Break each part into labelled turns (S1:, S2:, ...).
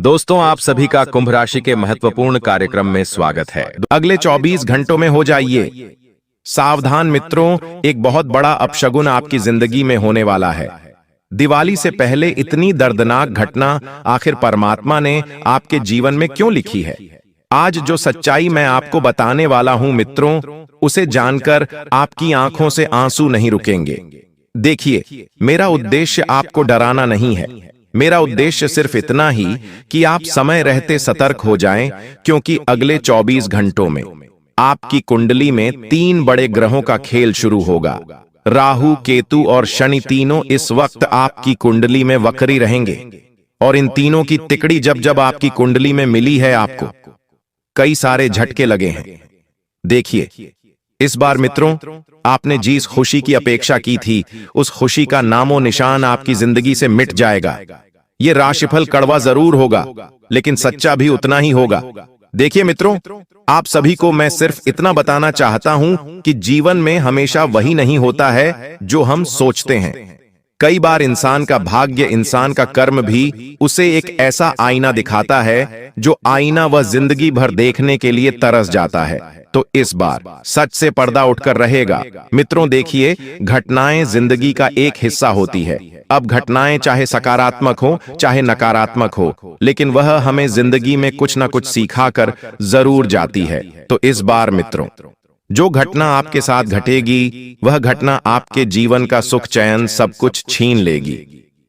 S1: दोस्तों, आप सभी का कुंभ राशि के महत्वपूर्ण कार्यक्रम में स्वागत है। अगले 24 घंटों में हो जाइए सावधान मित्रों, एक बहुत बड़ा अपशगुन आपकी जिंदगी में होने वाला है। दिवाली से पहले इतनी दर्दनाक घटना आखिर परमात्मा ने आपके जीवन में क्यों लिखी है? आज जो सच्चाई मैं आपको बताने वाला हूं मित्रों, उसे जानकर आपकी आंखों से आंसू नहीं रुकेंगे। देखिए, मेरा उद्देश्य आपको डराना नहीं है। मेरा उद्देश्य सिर्फ इतना ही कि आप समय रहते सतर्क हो जाएं, क्योंकि अगले 24 घंटों में आपकी कुंडली में 3 बड़े ग्रहों का खेल शुरू होगा। राहु, केतु और शनि तीनों इस वक्त आपकी कुंडली में वक्री रहेंगे। और इन तीनों की तिकड़ी जब जब आपकी कुंडली में मिली है, आपको कई सारे झटके लगे हैं। देखिए, इस बार मित्रों, आपने जिस खुशी की अपेक्षा की थी, उस खुशी का नामो निशान आपकी जिंदगी से मिट जाएगा। ये राशिफल कड़वा जरूर होगा, लेकिन सच्चा भी उतना ही होगा। देखिए मित्रों, आप सभी को मैं सिर्फ इतना बताना चाहता हूं कि जीवन में हमेशा वही नहीं होता है जो हम सोचते हैं। कई बार इंसान का भाग्य, इंसान का कर्म भी उसे एक ऐसा आईना दिखाता है जो आईना वह जिंदगी भर देखने के लिए तरस जाता है। तो इस बार सच से पर्दा उठकर रहेगा। मित्रों देखिए, घटनाएं जिंदगी का एक हिस्सा होती है। अब घटनाएं चाहे सकारात्मक हो चाहे नकारात्मक हो, लेकिन वह हमें जिंदगी में कुछ ना कुछ सिखाकर जरूर जाती है। तो इस बार मित्रों, जो घटना आपके साथ घटेगी, वह घटना आपके जीवन का सुख चैन सब कुछ छीन लेगी।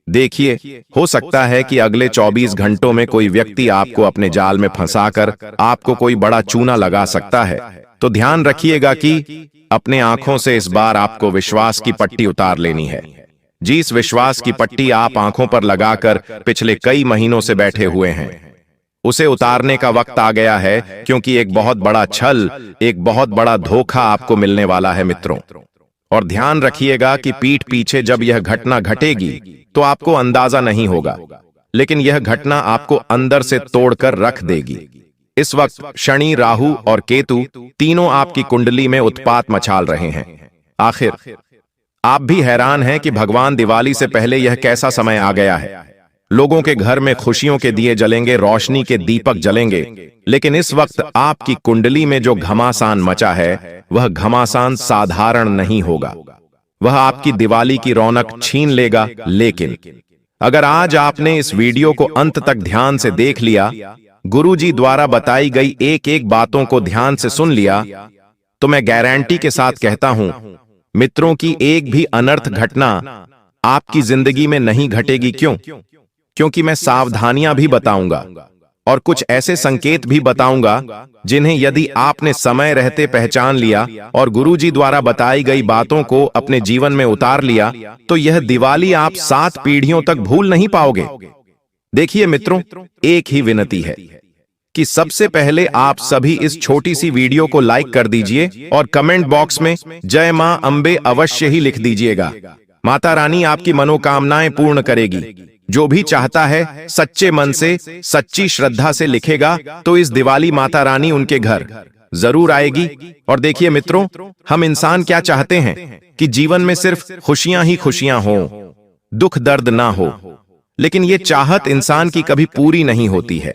S1: देखिए, हो सकता है कि अगले 24 घंटों में कोई व्यक्ति आपको अपने जाल में फंसाकर आपको कोई बड़ा चूना लगा सकता है। तो ध्यान रखिएगा कि अपने आंखों से इस बार आपको विश्वास की पट्टी उतार लेनी है। जिस विश्वास की पट्टी आप आंखों पर लगाकर पिछले कई महीनों से बैठे हुए हैं, उसे उतारने का वक्त आ गया है, क्योंकि एक बहुत बड़ा छल, एक बहुत बड़ा धोखा आपको मिलने वाला है मित्रों। और ध्यान रखिएगा कि पीठ पीछे जब यह घटना घटेगी तो आपको अंदाजा नहीं होगा, लेकिन यह घटना आपको अंदर से तोड़कर रख देगी। इस वक्त शनि, राहु और केतु तीनों आपकी कुंडली में उत्पात मचाल रहे हैं। आखिर आप भी हैरान हैं कि भगवान दिवाली से पहले यह कैसा समय आ गया है। लोगों के घर में खुशियों के दिए जलेंगे, रोशनी के दीपक जलेंगे, लेकिन इस वक्त आपकी कुंडली में जो घमासान मचा है, वह घमासान साधारण नहीं होगा। वह आपकी दिवाली की रौनक छीन लेगा। लेकिन अगर आज आपने इस वीडियो को अंत तक ध्यान से देख लिया, गुरुजी द्वारा बताई गई एक एक बातों को ध्यान से सुन लिया, तो मैं गारंटी के साथ कहता हूं मित्रों की एक भी अनर्थ घटना आपकी जिंदगी में नहीं घटेगी। क्यों? क्योंकि मैं सावधानियां भी बताऊंगा और कुछ ऐसे संकेत भी बताऊंगा जिन्हें यदि आपने समय रहते पहचान लिया और गुरुजी द्वारा बताई गई बातों को अपने जीवन में उतार लिया, तो यह दिवाली आप 7 पीढ़ियों तक भूल नहीं पाओगे। देखिए मित्रों, एक ही विनती है कि सबसे पहले आप सभी इस छोटी सी वीडियो को लाइक कर दीजिए और कमेंट बॉक्स में जय मां अंबे अवश्य ही लिख दीजिएगा। माता रानी आपकी मनोकामनाएं पूर्ण करेगी। जो भी चाहता है सच्चे मन से, सच्ची श्रद्धा से लिखेगा, तो इस दिवाली माता रानी उनके घर जरूर आएगी। और देखिए मित्रों, हम इंसान क्या चाहते हैं कि जीवन में सिर्फ खुशियां ही खुशियां हों, दुख दर्द ना हो। लेकिन ये चाहत इंसान की कभी पूरी नहीं होती है।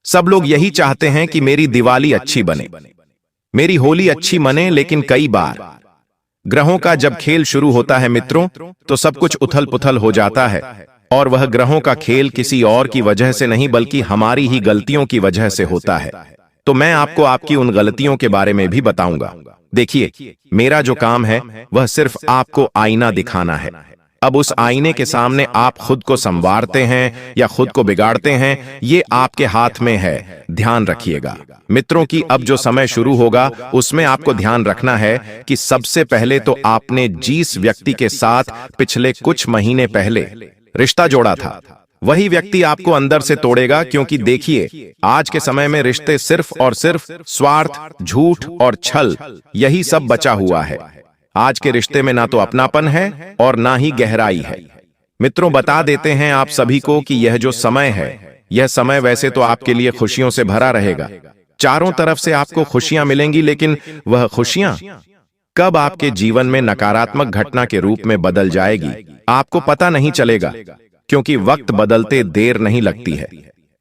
S1: सब लोग यही चाहते हैं कि मेरी दिवाली अच्छी बने, मेरी होली अच्छी मने, लेकिन कई बार ग्रहों का जब खेल शुरू होता है मित्रों, तो सब कुछ उथल पुथल हो जाता है। और वह ग्रहों का खेल किसी और की वजह से नहीं, बल्कि हमारी ही गलतियों की वजह से होता है। तो मैं आपको आपकी उन गलतियों के बारे में भी बताऊंगा। देखिए, मेरा जो काम है वह सिर्फ आपको आईना दिखाना है। अब उस आईने के सामने आप खुद को संवारते हैं या खुद को बिगाड़ते हैं, ये आपके हाथ में है। ध्यान रखिएगा मित्रों कि अब जो समय शुरू होगा उसमें आपको ध्यान रखना है कि सबसे पहले तो आपने जिस व्यक्ति के साथ पिछले कुछ महीने पहले रिश्ता जोड़ा था, वही व्यक्ति आपको अंदर से तोड़ेगा। क्योंकि देखिए, आज के समय में रिश्ते सिर्फ और सिर्फ स्वार्थ, झूठ और छल, यही सब बचा हुआ है। आज के रिश्ते में ना तो अपनापन है और ना ही गहराई है। मित्रों, बता देते हैं आप सभी को कि यह जो समय है, यह समय वैसे तो आपके लिए खुशियों से भरा रहेगा। चारों तरफ से आपको खुशियां मिलेंगी, लेकिन वह खुशियां कब आपके जीवन में नकारात्मक घटना के रूप में बदल जाएगी, आपको पता नहीं चलेगा। क्योंकि वक्त बदलते देर नहीं लगती है।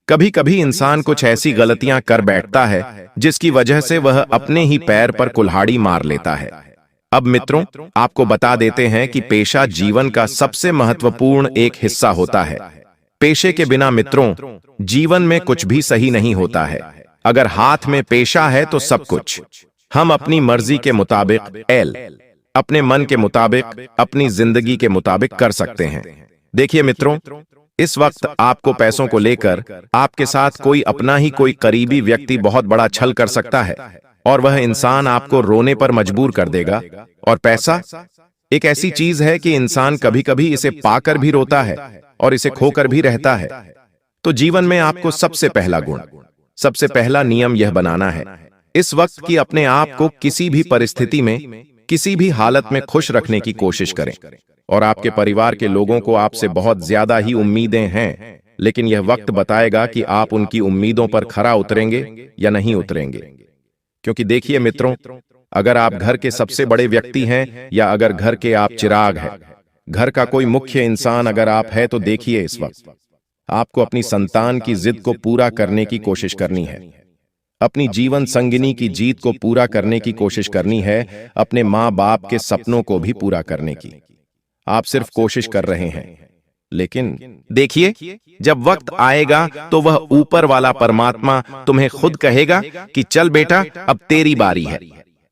S1: कभी कभी इंसान कुछ ऐसी गलतियां कर बैठता है जिसकी वजह से वह अपने ही पैर पर कुल्हाड़ी मार लेता है। अब मित्रों, आपको बता देते हैं कि पेशा जीवन का सबसे महत्वपूर्ण एक हिस्सा होता है। पेशे के बिना मित्रों, जीवन में कुछ भी सही नहीं होता है। अगर हाथ में पेशा है तो सब कुछ हम अपनी मर्जी के मुताबिक अपने मन के मुताबिक, अपनी जिंदगी के मुताबिक कर सकते हैं। देखिए मित्रों, इस वक्त आपको पैसों को लेकर आपके साथ कोई अपना ही कोई करीबी व्यक्ति बहुत बड़ा छल कर सकता है और वह इंसान आपको रोने पर मजबूर कर देगा। और पैसा एक ऐसी चीज है कि इंसान कभी कभी इसे पाकर भी रोता है और इसे खोकर भी रहता है। तो जीवन में आपको सबसे पहला गुण, सबसे पहला नियम यह बनाना है इस वक्त कि अपने आप को किसी भी परिस्थिति में, किसी भी हालत में खुश रखने की कोशिश करें। और आपके परिवार के लोगों को आपसे बहुत ज्यादा ही उम्मीदें हैं, लेकिन यह वक्त बताएगा कि आप उनकी उम्मीदों पर खरा उतरेंगे या नहीं उतरेंगे। क्योंकि देखिए मित्रों, अगर आप घर के सबसे बड़े व्यक्ति हैं या अगर घर के आप चिराग हैं, घर का कोई मुख्य इंसान अगर आप है, तो देखिए इस वक्त आपको अपनी संतान की जिद को पूरा करने की कोशिश करनी है, अपनी जीवन संगिनी की जीत को पूरा करने की कोशिश करनी है, अपने माँ बाप के सपनों को भी पूरा करने की। आप सिर्फ कोशिश कर रहे हैं, लेकिन देखिए जब वक्त आएगा तो वह ऊपर वाला परमात्मा तुम्हें खुद कहेगा कि चल बेटा, अब तेरी बारी है।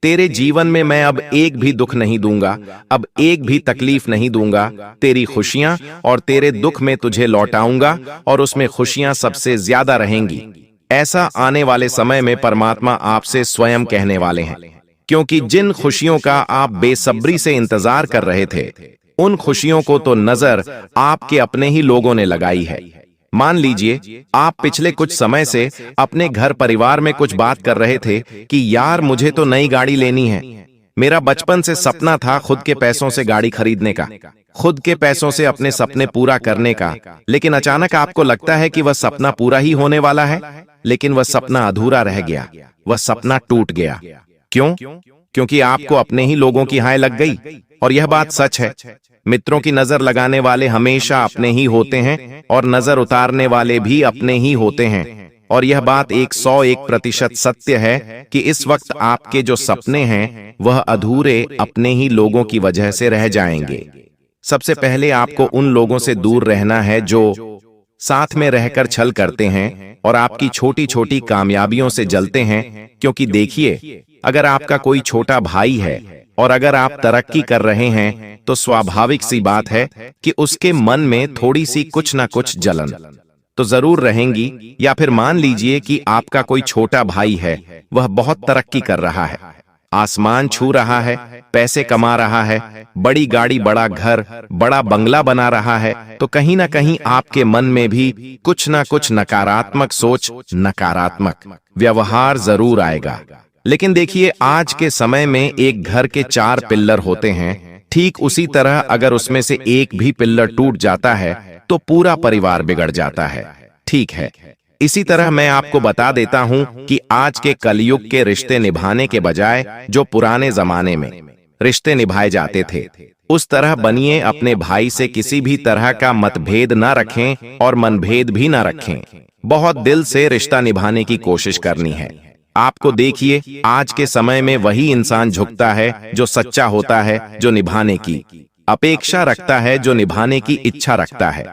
S1: तेरे जीवन में मैं अब एक भी दुख नहीं दूंगा, अब एक भी तकलीफ नहीं दूंगा। तेरी खुशियां और तेरे दुख में तुझे लौटाऊंगा और उसमें खुशियां सबसे ज्यादा रहेंगी। ऐसा आने वाले समय में परमात्मा आपसे स्वयं कहने वाले हैं, क्योंकि जिन खुशियों का आप बेसब्री से इंतजार कर रहे थे, उन खुशियों को तो नजर आपके अपने ही लोगों ने लगाई है। मान लीजिए आप पिछले कुछ समय से अपने घर परिवार में कुछ बात कर रहे थे कि यार मुझे तो नई गाड़ी लेनी है, मेरा बचपन से सपना था खुद के पैसों से गाड़ी खरीदने का, खुद के पैसों से अपने सपने पूरा करने का। लेकिन अचानक आपको लगता है कि वह सपना पूरा ही होने वाला है, लेकिन वह सपना अधूरा रह गया, वह सपना टूट गया। क्यों? क्योंकि आपको अपने ही लोगों की हाय लग गई। और यह बात सच है, मित्रों की नजर लगाने वाले हमेशा अपने ही होते हैं और नजर उतारने वाले भी अपने ही होते हैं। और यह बात 101% सत्य है कि इस वक्त आपके जो सपने हैं वह अधूरे अपने ही लोगों की वजह से रह जाएंगे। सबसे पहले आपको उन लोगों से दूर रहना है जो साथ में रहकर छल करते हैं और आपकी छोटी छोटी कामयाबियों से जलते हैं। क्योंकि देखिए, अगर आपका कोई छोटा भाई है और अगर आप तरक्की कर रहे हैं तो स्वाभाविक सी बात है कि उसके मन में थोड़ी सी कुछ ना कुछ जलन तो जरूर रहेंगी। या फिर मान लीजिए कि आपका कोई छोटा भाई है, वह बहुत तरक्की कर रहा है, आसमान छू रहा है, पैसे कमा रहा है, बड़ी गाड़ी, बड़ा घर, बड़ा बंगला बना रहा है, तो कहीं ना कहीं आपके मन में भी कुछ ना कुछ नकारात्मक सोच, नकारात्मक व्यवहार जरूर आएगा। लेकिन देखिए, आज के समय में एक घर के 4 पिल्लर होते हैं, ठीक उसी तरह अगर उसमें से एक भी पिल्लर टूट जाता है तो पूरा परिवार बिगड़ जाता है। ठीक है, इसी तरह मैं आपको बता देता हूं कि आज के कलयुग के रिश्ते निभाने के बजाय जो पुराने जमाने में रिश्ते निभाए जाते थे, उस तरह बनिए। अपने भाई से किसी भी तरह का मतभेद ना रखें और मनभेद भी ना रखें। बहुत दिल से रिश्ता निभाने की कोशिश करनी है। आपको देखिए, आज के समय में वही इंसान झुकता है जो सच्चा होता है, जो निभाने की अपेक्षा रखता है, जो निभाने की इच्छा रखता है।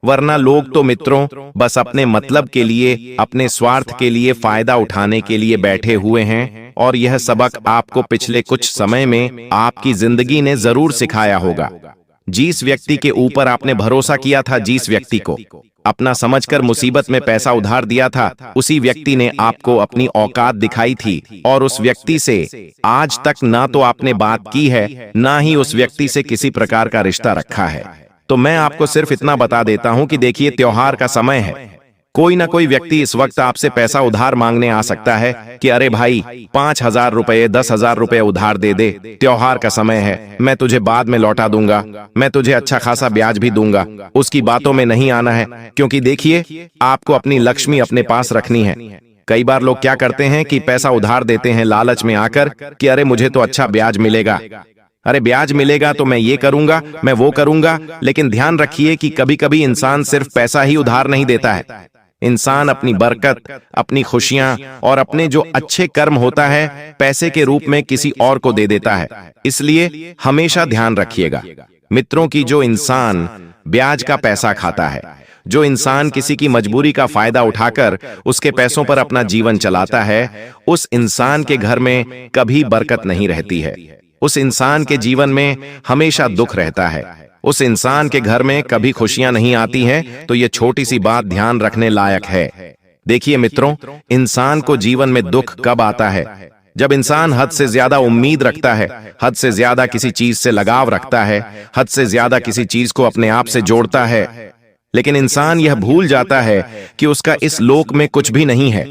S1: वरना लोग तो मित्रों बस अपने मतलब के लिए, अपने स्वार्थ के लिए, फायदा उठाने के लिए बैठे हुए हैं। और यह सबक आपको पिछले कुछ समय में आपकी जिंदगी ने जरूर सिखाया होगा। जिस व्यक्ति के ऊपर आपने भरोसा किया था, जिस व्यक्ति को अपना समझकर मुसीबत में पैसा उधार दिया था, उसी व्यक्ति ने आपको अपनी औकात दिखाई थी और उस व्यक्ति से आज तक ना तो आपने बात की है, ना ही उस व्यक्ति से किसी प्रकार का रिश्ता रखा है। तो मैं आपको सिर्फ इतना बता देता हूं कि देखिए, त्योहार का समय है, कोई ना कोई व्यक्ति इस वक्त आपसे पैसा उधार मांगने आ सकता है कि अरे भाई 5,000 रुपए, 10,000 रुपए उधार दे दे, त्योहार का समय है, मैं तुझे बाद में लौटा दूंगा, मैं तुझे अच्छा खासा ब्याज भी दूंगा। उसकी बातों में नहीं आना है, क्योंकि देखिए, आपको अपनी लक्ष्मी अपने पास रखनी है। कई बार लोग क्या करते हैं कि पैसा उधार देते हैं लालच में आकर कि अरे मुझे तो अच्छा ब्याज मिलेगा, अरे ब्याज मिलेगा तो मैं ये करूंगा, मैं वो करूंगा। लेकिन ध्यान रखिए कि कभी कभी इंसान सिर्फ पैसा ही उधार नहीं देता है, इंसान अपनी बरकत, अपनी खुशियां और अपने जो अच्छे कर्म होता है पैसे के रूप में किसी और को दे देता है। इसलिए हमेशा ध्यान रखिएगा मित्रों की जो इंसान ब्याज का पैसा खाता है, जो इंसान किसी की मजबूरी का फायदा उठाकर उसके पैसों पर अपना जीवन चलाता है, उस इंसान के घर में कभी बरकत नहीं रहती है। उस इंसान के जीवन में हमेशा दुख रहता है। उस इंसान के घर में कभी खुशियां नहीं आती हैं। तो ये छोटी सी बात ध्यान रखने लायक है। देखिए मित्रों, इंसान को जीवन में दुख कब आता है? जब इंसान हद से ज्यादा उम्मीद रखता है, हद से ज्यादा किसी चीज से लगाव रखता है, हद से ज्यादा किसी चीज को अपने आप से जोड़ता है, लेकिन इंसान यह भूल जाता है कि उसका इस लोक में कुछ भी नहीं है।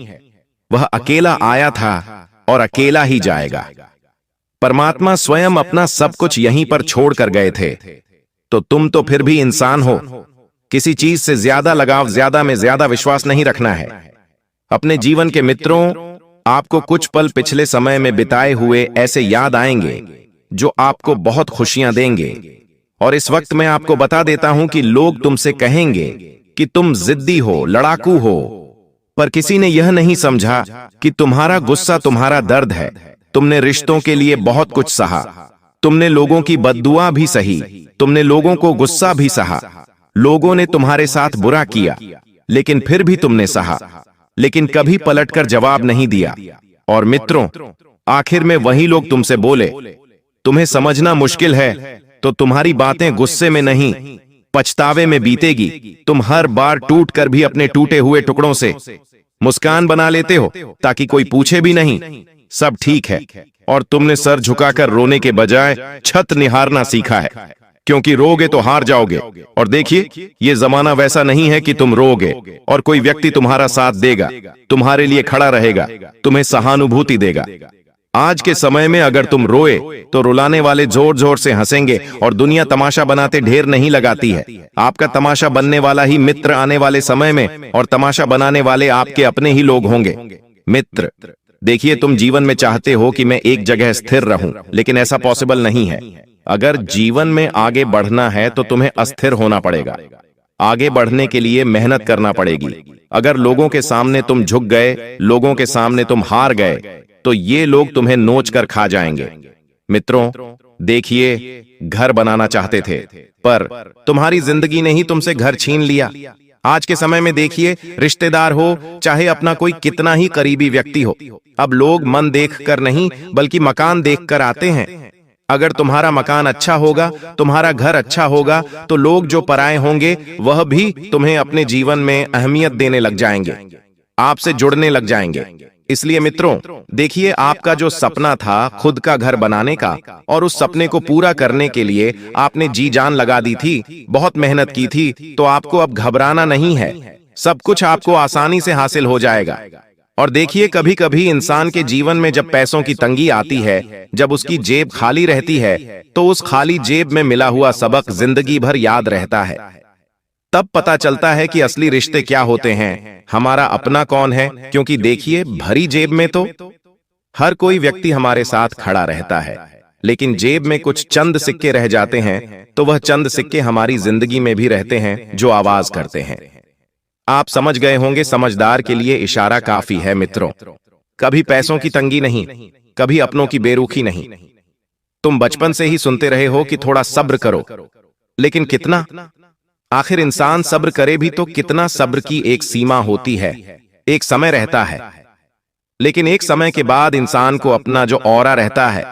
S1: वह अकेला आया था और अकेला ही जाएगा। परमात्मा स्वयं अपना सब कुछ यहीं पर छोड़कर गए थे। तो तुम तो फिर भी इंसान हो। किसी चीज से ज्यादा लगाव, ज्यादा में ज्यादा विश्वास नहीं रखना है। अपने जीवन के मित्रों, आपको कुछ पल पिछले समय में बिताए हुए ऐसे याद आएंगे जो आपको बहुत खुशियां देंगे। और इस वक्त मैं आपको बता देता हूं कि लोग तुमसे कहेंगे कि तुम जिद्दी हो, लड़ाकू हो, पर किसी ने यह नहीं समझा कि तुम्हारा गुस्सा तुम्हारा दर्द है। तुमने रिश्तों के लिए बहुत कुछ सहा, तुमने लोगों की बद्दुआ भी सही, तुमने लोगों को गुस्सा भी सहा, लोगों ने तुम्हारे साथ बुरा किया, लेकिन फिर भी तुमने सहा, लेकिन कभी पलटकर जवाब नहीं दिया। और मित्रों, आखिर में वही लोग तुमसे बोले, तुम्हें समझना मुश्किल है, तो तुम्हारी बातें गुस्से में नहीं, पछतावे में बीतेगी। तुम हर बार टूट कर भी अपने टूटे हुए टुकड़ों से मुस्कान बना लेते हो ताकि कोई पूछे भी नहीं, सब ठीक है। और तुमने सर झुकाकर रोने के बजाय छत निहारना सीखा है, क्योंकि रोगे तो हार जाओगे। और देखिए, ये जमाना वैसा नहीं है कि तुम रोगे और कोई व्यक्ति तुम्हारा साथ देगा, तुम्हारे लिए खड़ा रहेगा, तुम्हें सहानुभूति देगा। आज के समय में अगर तुम रोए तो रुलाने वाले जोर जोर से हंसेंगे और दुनिया तमाशा बनाते ढेर नहीं लगाती है। आपका तमाशा बनने वाला ही मित्र आने वाले समय में, और तमाशा बनाने वाले आपके अपने ही लोग होंगे। मित्र, देखिए, तुम जीवन में चाहते हो कि मैं एक जगह स्थिर रहूं, लेकिन ऐसा पॉसिबल नहीं है। अगर जीवन में आगे बढ़ना है तो तुम्हें अस्थिर होना पड़ेगा। आगे बढ़ने के लिए मेहनत करना पड़ेगी। अगर लोगों के सामने तुम झुक गए, लोगों के सामने तुम हार गए, तो ये लोग तुम्हें नोच कर खा जाएंगे। मित्रों, देखिए, घर बनाना चाहते थे, पर तुम्हारी जिंदगी ने ही तुमसे घर छीन लिया। आज के समय में देखिए, रिश्तेदार हो चाहे अपना कोई कितना ही करीबी व्यक्ति हो, अब लोग मन देखकर नहीं बल्कि मकान देखकर आते हैं। अगर तुम्हारा मकान अच्छा होगा, तुम्हारा घर अच्छा होगा, तो लोग जो पराए होंगे वह भी तुम्हें अपने जीवन में अहमियत देने लग जाएंगे, आपसे जुड़ने लग जाएंगे। इसलिए मित्रों, देखिए, आपका जो सपना था खुद का घर बनाने का, और उस सपने को पूरा करने के लिए आपने जी जान लगा दी थी, बहुत मेहनत की थी, तो आपको अब घबराना नहीं है। सब कुछ आपको आसानी से हासिल हो जाएगा। और देखिए, कभी कभी इंसान के जीवन में जब पैसों की तंगी आती है, जब उसकी जेब खाली रहती है, तो उस खाली जेब में मिला हुआ सबक जिंदगी भर याद रहता है। तब पता चलता है कि असली रिश्ते क्या होते हैं, हमारा अपना कौन है। क्योंकि देखिए, भरी जेब में तो हर कोई व्यक्ति हमारे साथ खड़ा रहता है, लेकिन जेब में कुछ चंद सिक्के रह जाते हैं, तो वह चंद सिक्के हमारी जिंदगी में भी रहते हैं जो आवाज करते हैं। आप समझ गए होंगे, समझदार के लिए इशारा काफी है। मित्रों, कभी पैसों की तंगी नहीं, कभी अपनों की बेरुखी नहीं। तुम बचपन से ही सुनते रहे हो कि थोड़ा सब्र करो, लेकिन कितना? आखिर इंसान सब्र करे भी तो कितना? सब्र की एक सीमा होती है, एक समय रहता है, लेकिन एक समय के बाद इंसान को अपना जो औरा रहता है,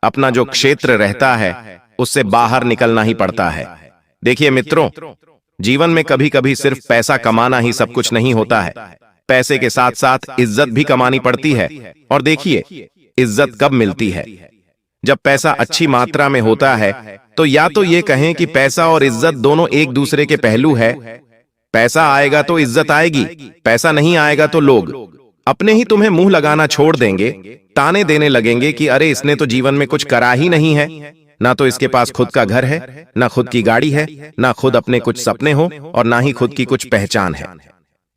S1: अपना जो क्षेत्र रहता है, उससे बाहर निकलना ही पड़ता है। देखिए मित्रों, जीवन में कभी कभी सिर्फ पैसा कमाना ही सब कुछ नहीं होता है, पैसे के साथ साथ इज्जत भी कमानी पड़ती है। और देखिए, इज्जत कब मिलती है? जब पैसा अच्छी मात्रा में होता है, तो या तो ये कहें कि पैसा और इज्जत दोनों एक दूसरे के पहलू है। पैसा आएगा तो इज्जत आएगी, पैसा नहीं आएगा तो लोग अपने ही तुम्हें मुंह लगाना छोड़ देंगे, ताने देने लगेंगे कि अरे इसने तो जीवन में कुछ करा ही नहीं है, ना तो इसके पास खुद का घर है, ना खुद की गाड़ी है, ना खुद अपने कुछ सपने हो, और ना ही खुद की कुछ पहचान है।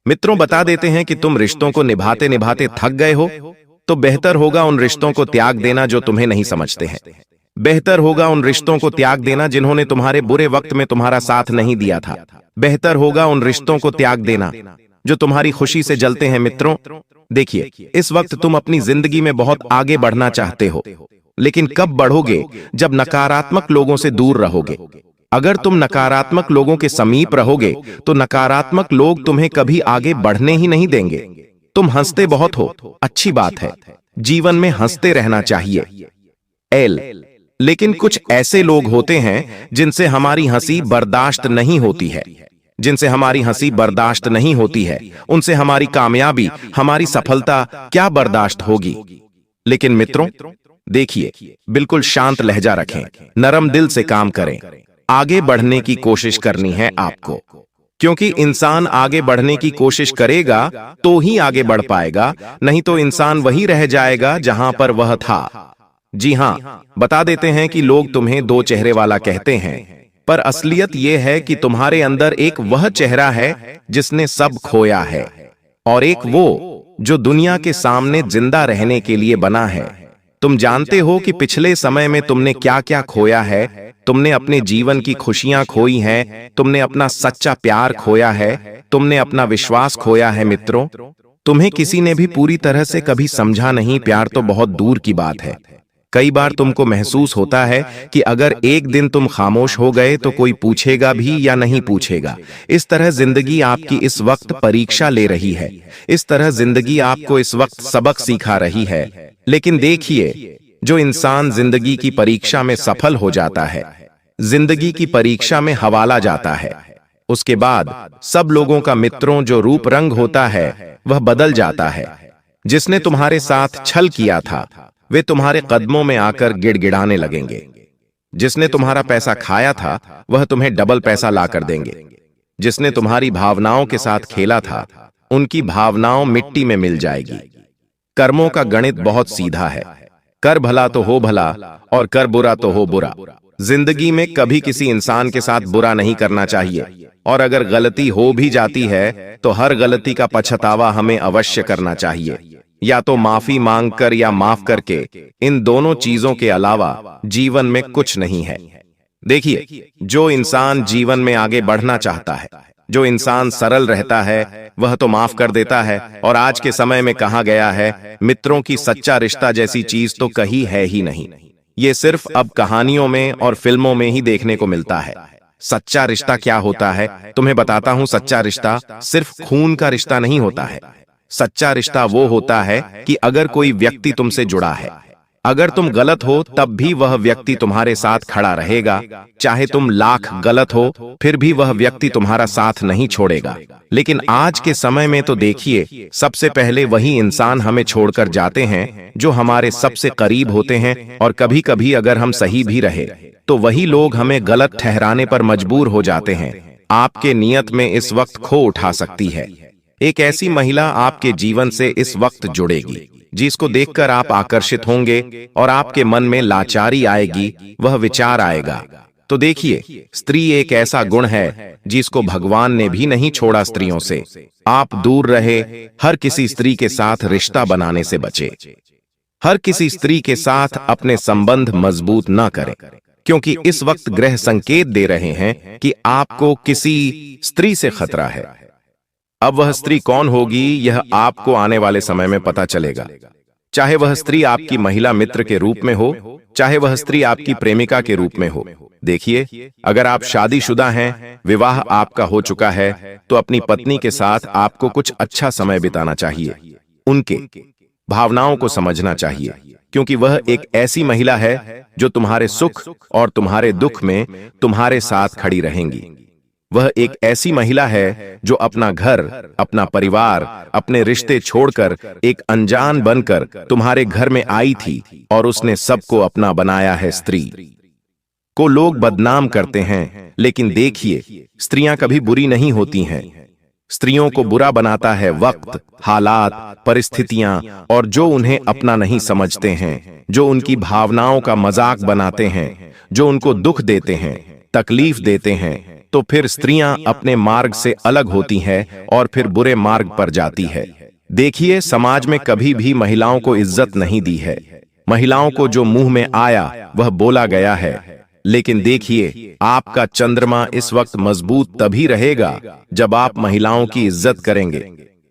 S1: मित्रों, बता देते हैं कि तुम रिश्तों को निभाते निभाते थक गए हो, तो बेहतर होगा उन रिश्तों को त्याग देना जो तुम्हें नहीं समझते हैं। बेहतर होगा उन रिश्तों को त्याग देना जिन्होंने तुम्हारे बुरे वक्त में तुम्हारा साथ नहीं दिया था। बेहतर होगा उन रिश्तों को त्याग देना जो तुम्हारी खुशी से जलते हैं मित्रों। देखिए, इस वक्त तुम अपनी जिंदगी में बहुत आगे बढ़ना चाहते हो, लेकिन कब बढ़ोगे? जब नकारात्मक लोगों से दूर रहोगे। अगर तुम नकारात्मक लोगों के समीप रहोगे तो नकारात्मक लोग तुम्हें कभी आगे बढ़ने ही नहीं देंगे। तुम हंसते बहुत हो, अच्छी बात है, जीवन में हंसते रहना चाहिए। लेकिन कुछ ऐसे लोग होते हैं जिनसे हमारी हंसी बर्दाश्त नहीं होती है, जिनसे हमारी हंसी बर्दाश्त नहीं होती है, उनसे हमारी कामयाबी, हमारी सफलता क्या बर्दाश्त होगी। लेकिन मित्रों देखिए, बिल्कुल शांत लहजा रखें, नरम दिल से काम करें। आगे बढ़ने की कोशिश करनी है आपको, क्योंकि इंसान आगे बढ़ने की कोशिश करेगा तो ही आगे बढ़ पाएगा, नहीं तो इंसान वही रह जाएगा जहां पर वह था। जी हां, बता देते हैं कि लोग तुम्हें दो चेहरे वाला कहते हैं, पर असलियत यह है कि तुम्हारे अंदर एक वह चेहरा है जिसने सब खोया है, और एक वो जो दुनिया के सामने जिंदा रहने के लिए बना है। तुम जानते हो कि पिछले समय में तुमने क्या क्या खोया है। तुमने अपने जीवन की खुशियां खोई हैं, तुमने अपना सच्चा प्यार खोया है, तुमने अपना विश्वास खोया है। मित्रों, तुम्हें किसी ने भी पूरी तरह से कभी समझा नहीं। प्यार तो बहुत दूर की बात है। कई बार तुमको महसूस होता है कि अगर एक दिन तुम खामोश हो गए तो कोई पूछेगा भी या नहीं पूछेगा। इस तरह जिंदगी आपकी इस वक्त परीक्षा ले रही है, इस तरह जिंदगी आपको इस वक्त सबक सिखा रही है। लेकिन देखिए, जो इंसान जिंदगी की परीक्षा में सफल हो जाता है, जिंदगी की परीक्षा में हवाला जाता है, उसके बाद सब लोगों का मित्रों जो रूप रंग होता है वह बदल जाता है। जिसने तुम्हारे साथ छल किया था वे तुम्हारे कदमों में आकर गिड़गिड़ाने लगेंगे। जिसने तुम्हारा पैसा खाया था वह तुम्हें डबल पैसा ला कर देंगे। जिसने तुम्हारी भावनाओं के साथ खेला था उनकी भावनाओं मिट्टी में मिल जाएगी। कर्मों का गणित बहुत सीधा है, कर भला तो हो भला और कर बुरा तो हो बुरा। जिंदगी में कभी किसी इंसान के साथ बुरा नहीं करना चाहिए, और अगर गलती हो भी जाती है तो हर गलती का पछतावा हमें अवश्य करना चाहिए, या तो माफी मांगकर या माफ करके। इन दोनों चीजों के अलावा जीवन में कुछ नहीं है। देखिए, जो इंसान जीवन में आगे बढ़ना चाहता है, जो इंसान सरल रहता है, वह तो माफ कर देता है। और आज के समय में कहा गया है, मित्रों की सच्चा रिश्ता जैसी चीज तो कहीं है ही नहीं। ये सिर्फ अब कहानियों में और फिल्मों में ही देखने को मिलता है। सच्चा रिश्ता क्या होता है तुम्हें बताता हूं। सच्चा रिश्ता सिर्फ खून का रिश्ता नहीं होता है। सच्चा रिश्ता वो होता है कि अगर कोई व्यक्ति तुमसे जुड़ा है, अगर तुम गलत हो तब भी वह व्यक्ति तुम्हारे साथ खड़ा रहेगा। चाहे तुम लाख गलत हो फिर भी वह व्यक्ति तुम्हारा साथ नहीं छोड़ेगा। लेकिन आज के समय में तो देखिए, सबसे पहले वही इंसान हमें छोड़कर जाते हैं जो हमारे सबसे करीब होते हैं, और कभी कभी अगर हम सही भी रहे तो वही लोग हमें गलत ठहराने पर मजबूर हो जाते हैं। आपके नियत में इस वक्त खो उठा सकती है। एक ऐसी महिला आपके जीवन से इस वक्त जुड़ेगी जिसको देखकर आप आकर्षित होंगे और आपके मन में लाचारी आएगी, वह विचार आएगा। तो देखिए, स्त्री एक ऐसा गुण है जिसको भगवान ने भी नहीं छोड़ा स्त्रियों से। आप दूर रहे, हर किसी स्त्री के साथ रिश्ता बनाने से बचे। हर किसी स्त्री के साथ अपने संबंध मजबूत न करें, क्योंकि इस वक्त ग्रह संकेत दे रहे हैं कि आपको किसी स्त्री से खतरा है। अब वह स्त्री कौन होगी यह आपको आने वाले समय में पता चलेगा। चाहे वह स्त्री आपकी महिला मित्र के रूप में हो, चाहे वह स्त्री आपकी प्रेमिका के रूप में हो। देखिए, अगर आप शादीशुदा हैं, विवाह आपका हो चुका है, तो अपनी पत्नी के साथ आपको कुछ अच्छा समय बिताना चाहिए। उनके भावनाओं को समझना चाहिए, क्योंकि वह एक ऐसी महिला है जो तुम्हारे सुख और तुम्हारे दुख में तुम्हारे साथ खड़ी रहेंगी। वह एक ऐसी महिला है जो अपना घर, अपना परिवार, अपने रिश्ते छोड़कर एक अनजान बनकर तुम्हारे घर में आई थी, और उसने सबको अपना बनाया है। स्त्री को लोग बदनाम करते हैं, लेकिन देखिए, स्त्रियां कभी बुरी नहीं होती हैं। स्त्रियों को बुरा बनाता है वक्त, हालात, परिस्थितियां, और जो उन्हें अपना नहीं समझते हैं, जो उनकी भावनाओं का मजाक बनाते हैं, जो उनको दुख देते हैं, तकलीफ देते हैं। तो फिर स्त्रियां अपने मार्ग से अलग होती हैं और फिर बुरे मार्ग पर जाती है। देखिए, समाज में कभी भी महिलाओं को इज्जत नहीं दी है। महिलाओं को जो मुंह में आया वह बोला गया है। लेकिन देखिए, आपका चंद्रमा इस वक्त मजबूत तभी रहेगा जब आप महिलाओं की इज्जत करेंगे।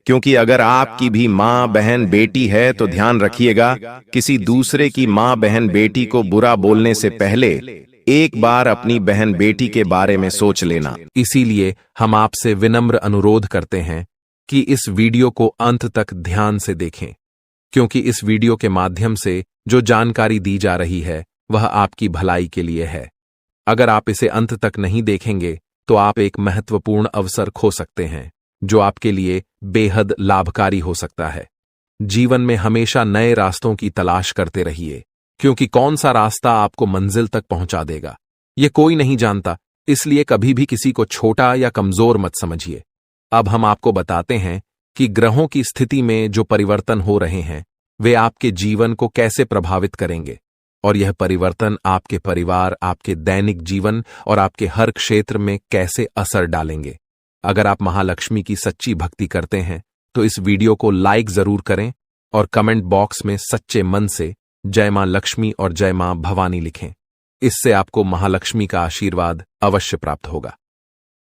S1: क्योंकि अगर आपकी भी माँ बहन बेटी है तो ध्यान रखिएगा, किसी दूसरे की माँ बहन बेटी को बुरा बोलने से पहले एक बार अपनी बहन बेटी के बारे में सोच लेना।
S2: इसीलिए हम आपसे विनम्र अनुरोध करते हैं कि इस वीडियो को अंत तक ध्यान से देखें, क्योंकि इस वीडियो के माध्यम से जो जानकारी दी जा रही है वह आपकी भलाई के लिए है। अगर आप इसे अंत तक नहीं देखेंगे तो आप एक महत्वपूर्ण अवसर खो सकते हैं जो आपके लिए बेहद लाभकारी हो सकता है। जीवन में हमेशा नए रास्तों की तलाश करते रहिए, क्योंकि कौन सा रास्ता आपको मंजिल तक पहुंचा देगा ये कोई नहीं जानता। इसलिए कभी भी किसी को छोटा या कमजोर मत समझिए। अब हम आपको बताते हैं कि ग्रहों की स्थिति में जो परिवर्तन हो रहे हैं वे आपके जीवन को कैसे प्रभावित करेंगे, और यह परिवर्तन आपके परिवार, आपके दैनिक जीवन और आपके हर क्षेत्र में कैसे असर डालेंगे। अगर आप महालक्ष्मी की सच्ची भक्ति करते हैं तो इस वीडियो को लाइक जरूर करें और कमेंट बॉक्स में सच्चे मन से जय मां लक्ष्मी और जय मां भवानी लिखें। इससे आपको महालक्ष्मी का आशीर्वाद अवश्य प्राप्त होगा।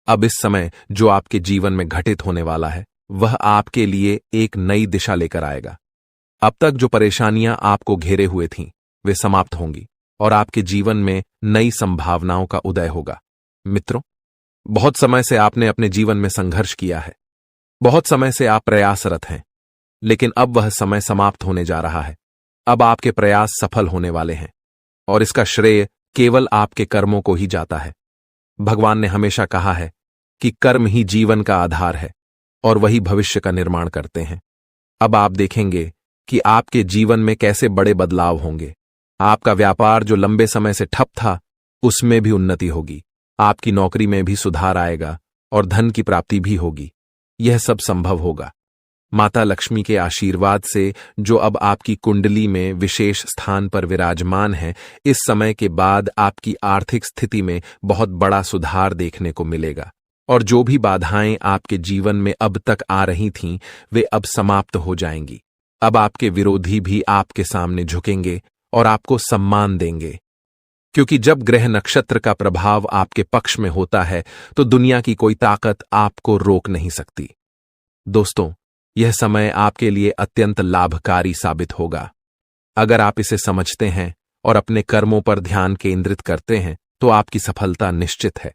S2: अब इस समय जो आपके जीवन में घटित होने वाला है वह आपके लिए एक नई दिशा लेकर आएगा। अब तक जो परेशानियां आपको घेरे हुए थीं वे समाप्त होंगी और आपके जीवन में नई संभावनाओं का उदय होगा। मित्रों, बहुत समय से आपने अपने जीवन में संघर्ष किया है, बहुत समय से आप प्रयासरत हैं, लेकिन अब वह समय समाप्त होने जा रहा है। अब आपके प्रयास सफल होने वाले हैं और इसका श्रेय केवल आपके कर्मों को ही जाता है। भगवान ने हमेशा कहा है कि कर्म ही जीवन का आधार है और वही भविष्य का निर्माण करते हैं। अब आप देखेंगे कि आपके जीवन में कैसे बड़े बदलाव होंगे। आपका व्यापार जो लंबे समय से ठप था उसमें भी उन्नति होगी, आपकी नौकरी में भी सुधार आएगा और धन की प्राप्ति भी होगी। यह सब संभव होगा माता लक्ष्मी के आशीर्वाद से, जो अब आपकी कुंडली में विशेष स्थान पर विराजमान है। इस समय के बाद आपकी आर्थिक स्थिति में बहुत बड़ा सुधार देखने को मिलेगा और जो भी बाधाएं आपके जीवन में अब तक आ रही थीं वे अब समाप्त हो जाएंगी। अब आपके विरोधी भी आपके सामने झुकेंगे और आपको सम्मान देंगे, क्योंकि जब ग्रह नक्षत्र का प्रभाव आपके पक्ष में होता है तो दुनिया की कोई ताकत आपको रोक नहीं सकती। दोस्तों, यह समय आपके लिए अत्यंत लाभकारी साबित होगा। अगर आप इसे समझते हैं और अपने कर्मों पर ध्यान केंद्रित करते हैं तो आपकी सफलता निश्चित है।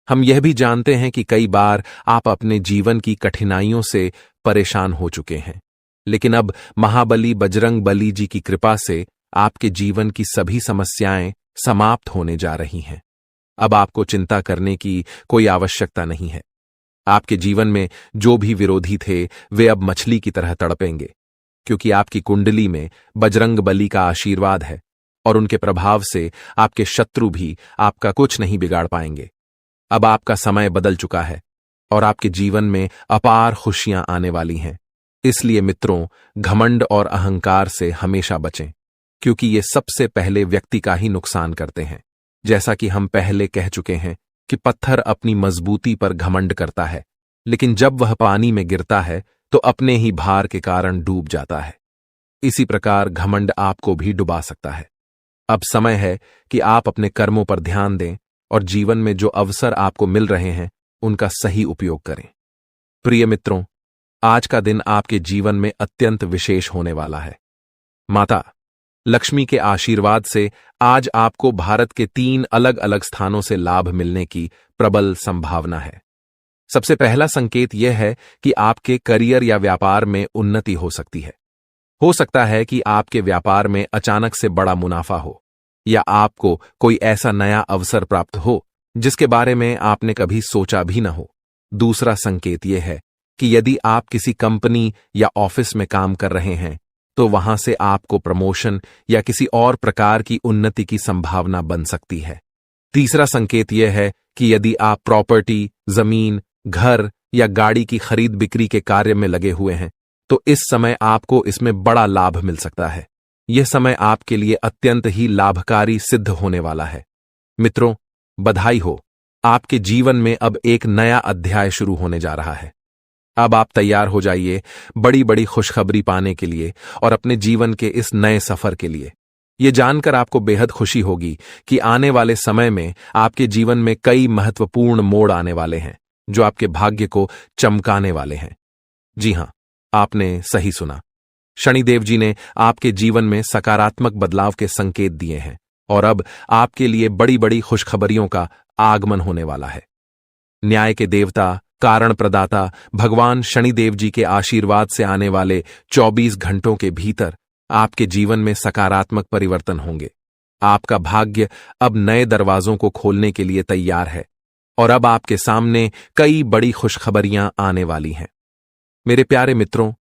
S2: हम यह भी जानते हैं कि कई बार आप अपने जीवन की कठिनाइयों से परेशान हो चुके हैं, लेकिन अब महाबली बजरंग बली जी की कृपा से आपके जीवन की सभी समस्याएं समाप्त होने जा रही हैं। अब आपको चिंता करने की कोई आवश्यकता नहीं है। आपके जीवन में जो भी विरोधी थे वे अब मछली की तरह तड़पेंगे, क्योंकि आपकी कुंडली में बजरंग बली का आशीर्वाद है और उनके प्रभाव से आपके शत्रु भी आपका कुछ नहीं बिगाड़ पाएंगे। अब आपका समय बदल चुका है और आपके जीवन में अपार खुशियां आने वाली हैं। इसलिए मित्रों, घमंड और अहंकार से हमेशा बचें, क्योंकि ये सबसे पहले व्यक्ति का ही नुकसान करते हैं। जैसा कि हम पहले कह चुके हैं कि पत्थर अपनी मजबूती पर घमंड करता है, लेकिन जब वह पानी में गिरता है तो अपने ही भार के कारण डूब जाता है। इसी प्रकार घमंड आपको भी डुबा सकता है। अब समय है कि आप अपने कर्मों पर ध्यान दें और जीवन में जो अवसर आपको मिल रहे हैं उनका सही उपयोग करें। प्रिय मित्रों, आज का दिन आपके जीवन में अत्यंत विशेष होने वाला है। माता लक्ष्मी के आशीर्वाद से आज आपको भारत के 3 अलग अलग स्थानों से लाभ मिलने की प्रबल संभावना है। सबसे पहला संकेत यह है कि आपके करियर या व्यापार में उन्नति हो सकती है। हो सकता है कि आपके व्यापार में अचानक से बड़ा मुनाफा हो या आपको कोई ऐसा नया अवसर प्राप्त हो जिसके बारे में आपने कभी सोचा भी न हो। दूसरा संकेत यह है कि यदि आप किसी कंपनी या ऑफिस में काम कर रहे हैं तो वहां से आपको प्रमोशन या किसी और प्रकार की उन्नति की संभावना बन सकती है। तीसरा संकेत यह है कि यदि आप प्रॉपर्टी, जमीन, घर या गाड़ी की खरीद बिक्री के कार्य में लगे हुए हैं तो इस समय आपको इसमें बड़ा लाभ मिल सकता है। यह समय आपके लिए अत्यंत ही लाभकारी सिद्ध होने वाला है। मित्रों, बधाई हो, आपके जीवन में अब एक नया अध्याय शुरू होने जा रहा है। अब आप तैयार हो जाइए बड़ी बड़ी खुशखबरी पाने के लिए और अपने जीवन के इस नए सफर के लिए। ये जानकर आपको बेहद खुशी होगी कि आने वाले समय में आपके जीवन में कई महत्वपूर्ण मोड़ आने वाले हैं जो आपके भाग्य को चमकाने वाले हैं। जी हां, आपने सही सुना। शनिदेव जी ने आपके जीवन में सकारात्मक बदलाव के संकेत दिए हैं और अब आपके लिए बड़ी बड़ी खुशखबरियों का आगमन होने वाला है। न्याय के देवता, कारण प्रदाता भगवान शनिदेव जी के आशीर्वाद से आने वाले 24 घंटों के भीतर आपके जीवन में सकारात्मक परिवर्तन होंगे। आपका भाग्य अब नए दरवाजों को खोलने के लिए तैयार है और अब आपके सामने कई बड़ी खुशखबरियां आने वाली हैं। मेरे प्यारे मित्रों,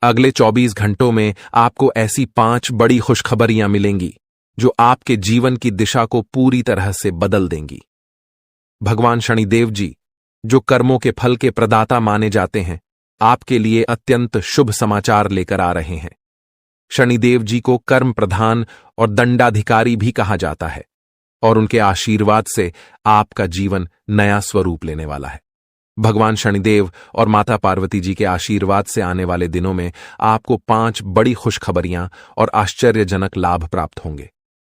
S2: अगले 24 घंटों में आपको ऐसी 5 बड़ी खुशखबरियां मिलेंगी जो आपके जीवन की दिशा को पूरी तरह से बदल देंगी। भगवान शनिदेव जी, जो कर्मों के फल के प्रदाता माने जाते हैं, आपके लिए अत्यंत शुभ समाचार लेकर आ रहे हैं। शनिदेव जी को कर्म प्रधान और दंडाधिकारी भी कहा जाता है और उनके आशीर्वाद से आपका जीवन नया स्वरूप लेने वाला है। भगवान शनिदेव और माता पार्वती जी के आशीर्वाद से आने वाले दिनों में आपको 5 बड़ी खुशखबरियां और आश्चर्यजनक लाभ प्राप्त होंगे।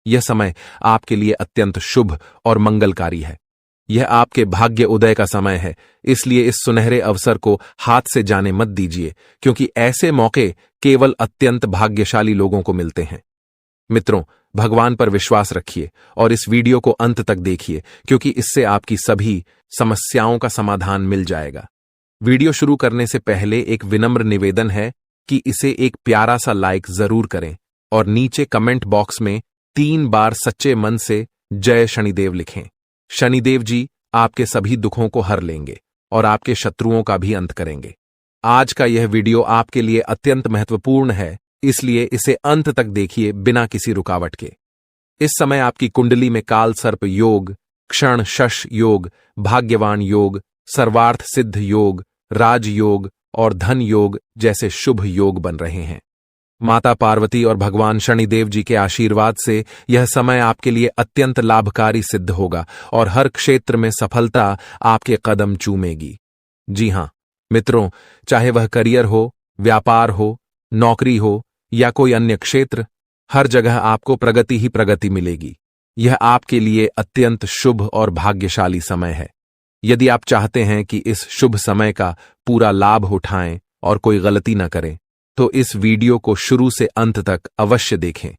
S2: यह समय आपके लिए अत्यंत शुभ और मंगलकारी है। यह आपके भाग्य उदय का समय है, इसलिए इस सुनहरे अवसर को हाथ से जाने मत दीजिए, क्योंकि ऐसे मौके केवल अत्यंत भाग्यशाली लोगों को मिलते हैं। मित्रों, भगवान पर विश्वास रखिए और इस वीडियो को अंत तक देखिए, क्योंकि इससे आपकी सभी समस्याओं का समाधान मिल जाएगा। वीडियो शुरू करने से पहले एक विनम्र निवेदन है कि इसे एक प्यारा सा लाइक जरूर करें और नीचे कमेंट बॉक्स में 3 बार सच्चे मन से जय शनिदेव लिखें। शनिदेव जी आपके सभी दुखों को हर लेंगे और आपके शत्रुओं का भी अंत करेंगे। आज का यह वीडियो आपके लिए अत्यंत महत्वपूर्ण है, इसलिए इसे अंत तक देखिए बिना किसी रुकावट के। इस समय आपकी कुंडली में काल सर्प योग, क्षण शश योग, भाग्यवान योग, सर्वार्थ सिद्ध योग, राजयोग और धन योग जैसे शुभ योग बन रहे हैं। माता पार्वती और भगवान शनिदेव जी के आशीर्वाद से यह समय आपके लिए अत्यंत लाभकारी सिद्ध होगा और हर क्षेत्र में सफलता आपके कदम चूमेगी। जी हां मित्रों, चाहे वह करियर हो, व्यापार हो, नौकरी हो या कोई अन्य क्षेत्र, हर जगह आपको प्रगति ही प्रगति मिलेगी। यह आपके लिए अत्यंत शुभ और भाग्यशाली समय है। यदि आप चाहते हैं कि इस शुभ समय का पूरा लाभ उठाएं और कोई गलती न करें, तो इस वीडियो को शुरू से अंत तक अवश्य देखें।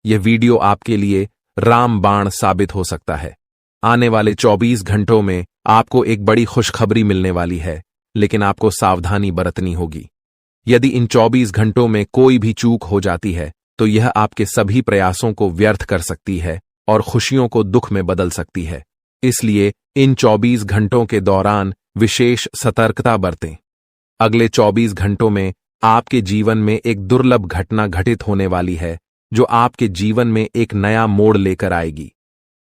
S2: यह वीडियो आपके लिए रामबाण साबित हो सकता है। आने वाले 24 घंटों में आपको एक बड़ी खुशखबरी मिलने वाली है, लेकिन आपको सावधानी बरतनी होगी। यदि इन 24 घंटों में कोई भी चूक हो जाती है, तो यह आपके सभी प्रयासों को व्यर्थ कर सकती है और खुशियों को दुख में बदल सकती है। इसलिए इन 24 घंटों के दौरान विशेष सतर्कता बरतें। अगले 24 घंटों में आपके जीवन में एक दुर्लभ घटना घटित होने वाली है, जो आपके जीवन में एक नया मोड़ लेकर आएगी।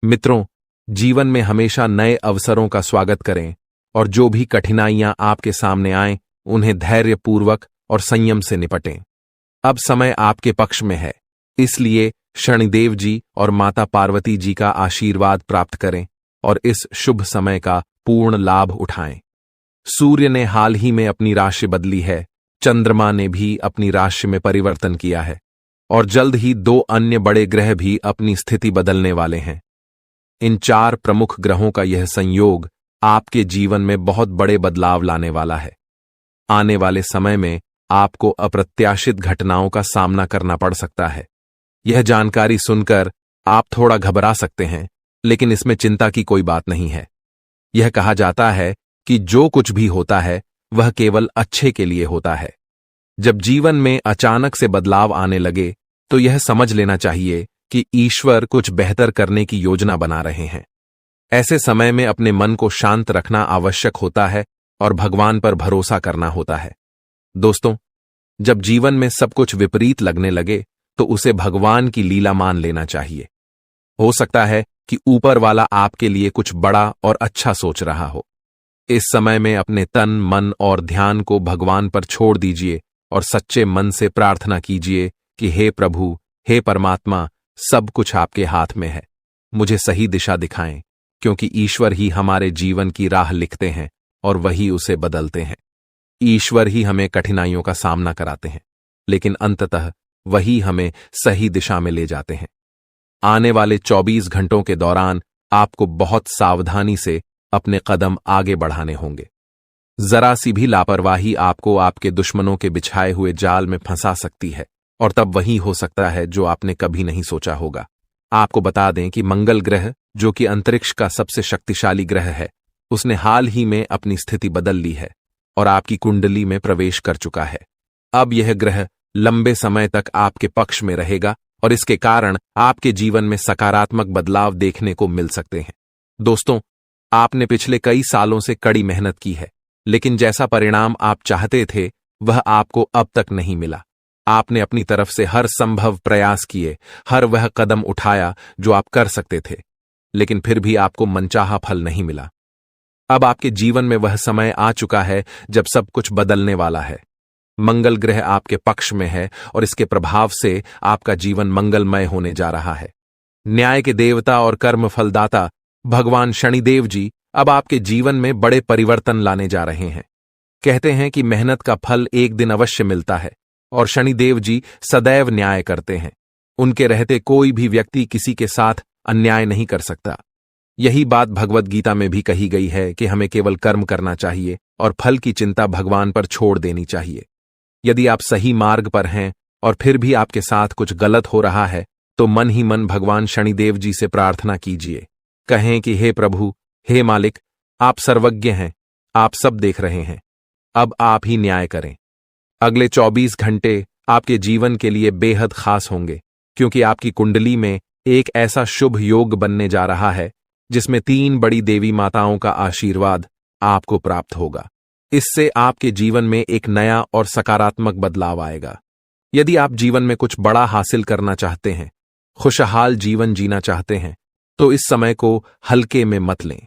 S2: मित्रों, जीवन में हमेशा नए अवसरों का स्वागत करें और जो भी कठिनाइयां आपके सामने आएं, उन्हें धैर्यपूर्वक और संयम से निपटें। अब समय आपके पक्ष में है, इसलिए शनिदेव जी और माता पार्वती जी का आशीर्वाद प्राप्त करें और इस शुभ समय का पूर्ण लाभ उठाएं। सूर्य ने हाल ही में अपनी राशि बदली है, चंद्रमा ने भी अपनी राशि में परिवर्तन किया है और जल्द ही 2 अन्य बड़े ग्रह भी अपनी स्थिति बदलने वाले हैं। इन 4 प्रमुख ग्रहों का यह संयोग आपके जीवन में बहुत बड़े बदलाव लाने वाला है। आने वाले समय में आपको अप्रत्याशित घटनाओं का सामना करना पड़ सकता है। यह जानकारी सुनकर आप थोड़ा घबरा सकते हैं, लेकिन इसमें चिंता की कोई बात नहीं है। यह कहा जाता है कि जो कुछ भी होता है वह केवल अच्छे के लिए होता है। जब जीवन में अचानक से बदलाव आने लगे, तो यह समझ लेना चाहिए कि ईश्वर कुछ बेहतर करने की योजना बना रहे हैं। ऐसे समय में अपने मन को शांत रखना आवश्यक होता है और भगवान पर भरोसा करना होता है। दोस्तों, जब जीवन में सब कुछ विपरीत लगने लगे, तो उसे भगवान की लीला मान लेना चाहिए। हो सकता है कि ऊपर वाला आपके लिए कुछ बड़ा और अच्छा सोच रहा हो। इस समय में अपने तन, मन और ध्यान को भगवान पर छोड़ दीजिए और सच्चे मन से प्रार्थना कीजिए कि हे प्रभु, हे परमात्मा, सब कुछ आपके हाथ में है। मुझे सही दिशा दिखाएं, क्योंकि ईश्वर ही हमारे जीवन की राह लिखते हैं और वही उसे बदलते हैं। ईश्वर ही हमें कठिनाइयों का सामना कराते हैं, लेकिन अंततः वही हमें सही दिशा में ले जाते हैं। आने वाले 24 घंटों के दौरान आपको बहुत सावधानी से अपने कदम आगे बढ़ाने होंगे। जरा सी भी लापरवाही आपको आपके दुश्मनों के बिछाए हुए जाल में फंसा सकती है, और तब वही हो सकता है जो आपने कभी नहीं सोचा होगा। आपको बता दें कि मंगल ग्रह, जो कि अंतरिक्ष का सबसे शक्तिशाली ग्रह है, उसने हाल ही में अपनी स्थिति बदल ली है और आपकी कुंडली में प्रवेश कर चुका है। अब यह ग्रह लंबे समय तक आपके पक्ष में रहेगा और इसके कारण आपके जीवन में सकारात्मक बदलाव देखने को मिल सकते हैं। दोस्तों, आपने पिछले कई सालों से कड़ी मेहनत की है, लेकिन जैसा परिणाम आप चाहते थे वह आपको अब तक नहीं मिला। आपने अपनी तरफ से हर संभव प्रयास किए, हर वह कदम उठाया जो आप कर सकते थे, लेकिन फिर भी आपको मनचाहा फल नहीं मिला। अब आपके जीवन में वह समय आ चुका है जब सब कुछ बदलने वाला है। मंगल ग्रह आपके पक्ष में है और इसके प्रभाव से आपका जीवन मंगलमय होने जा रहा है। न्याय के देवता और कर्म फलदाता भगवान शनिदेव जी अब आपके जीवन में बड़े परिवर्तन लाने जा रहे हैं। कहते हैं कि मेहनत का फल एक दिन अवश्य मिलता है और शनिदेव जी सदैव न्याय करते हैं। उनके रहते कोई भी व्यक्ति किसी के साथ अन्याय नहीं कर सकता। यही बात भगवद गीता में भी कही गई है कि हमें केवल कर्म करना चाहिए और फल की चिंता भगवान पर छोड़ देनी चाहिए। यदि आप सही मार्ग पर हैं और फिर भी आपके साथ कुछ गलत हो रहा है, तो मन ही मन भगवान शनिदेव जी से प्रार्थना कीजिए। कहें कि हे प्रभु, हे मालिक, आप सर्वज्ञ हैं, आप सब देख रहे हैं, अब आप ही न्याय करें। अगले 24 घंटे आपके जीवन के लिए बेहद खास होंगे, क्योंकि आपकी कुंडली में एक ऐसा शुभ योग बनने जा रहा है जिसमें 3 बड़ी देवी माताओं का आशीर्वाद आपको प्राप्त होगा। इससे आपके जीवन में एक नया और सकारात्मक बदलाव आएगा। यदि आप जीवन में कुछ बड़ा हासिल करना चाहते हैं, खुशहाल जीवन जीना चाहते हैं, तो इस समय को हल्के में मत लें।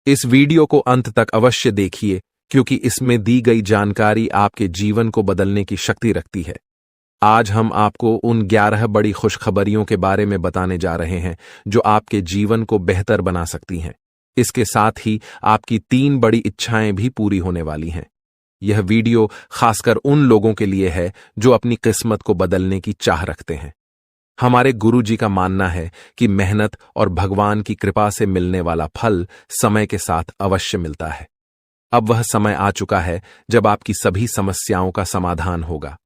S2: इस वीडियो को अंत तक अवश्य देखिए, क्योंकि इसमें दी गई जानकारी आपके जीवन को बदलने की शक्ति रखती है। आज हम आपको उन 11 बड़ी खुशखबरियों के बारे में बताने जा रहे हैं जो आपके जीवन को बेहतर बना सकती हैं। इसके साथ ही आपकी 3 बड़ी इच्छाएं भी पूरी होने वाली हैं। यह वीडियो खासकर उन लोगों के लिए है जो अपनी किस्मत को बदलने की चाह रखते हैं। हमारे गुरु जी का मानना है कि मेहनत और भगवान की कृपा से मिलने वाला फल समय के साथ अवश्य मिलता है। अब वह समय आ चुका है जब आपकी सभी समस्याओं का समाधान होगा।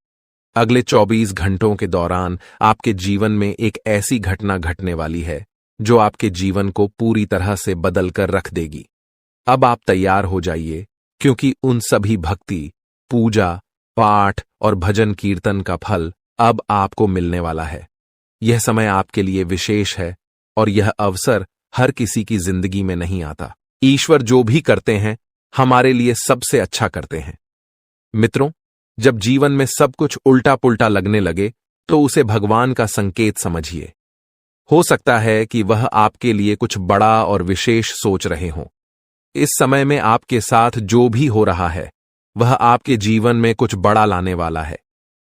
S2: अगले 24 घंटों के दौरान आपके जीवन में एक ऐसी घटना घटने वाली है जो आपके जीवन को पूरी तरह से बदल कर रख देगी। अब आप तैयार हो जाइए, क्योंकि उन सभी भक्ति, पूजा, पाठ और भजन कीर्तन का फल अब आपको मिलने वाला है। यह समय आपके लिए विशेष है और यह अवसर हर किसी की जिंदगी में नहीं आता। ईश्वर जो भी करते हैं हमारे लिए सबसे अच्छा करते हैं। मित्रों, जब जीवन में सब कुछ उल्टा पुल्टा लगने लगे तो उसे भगवान का संकेत समझिए। हो सकता है कि वह आपके लिए कुछ बड़ा और विशेष सोच रहे हों। इस समय में आपके साथ जो भी हो रहा है वह आपके जीवन में कुछ बड़ा लाने वाला है,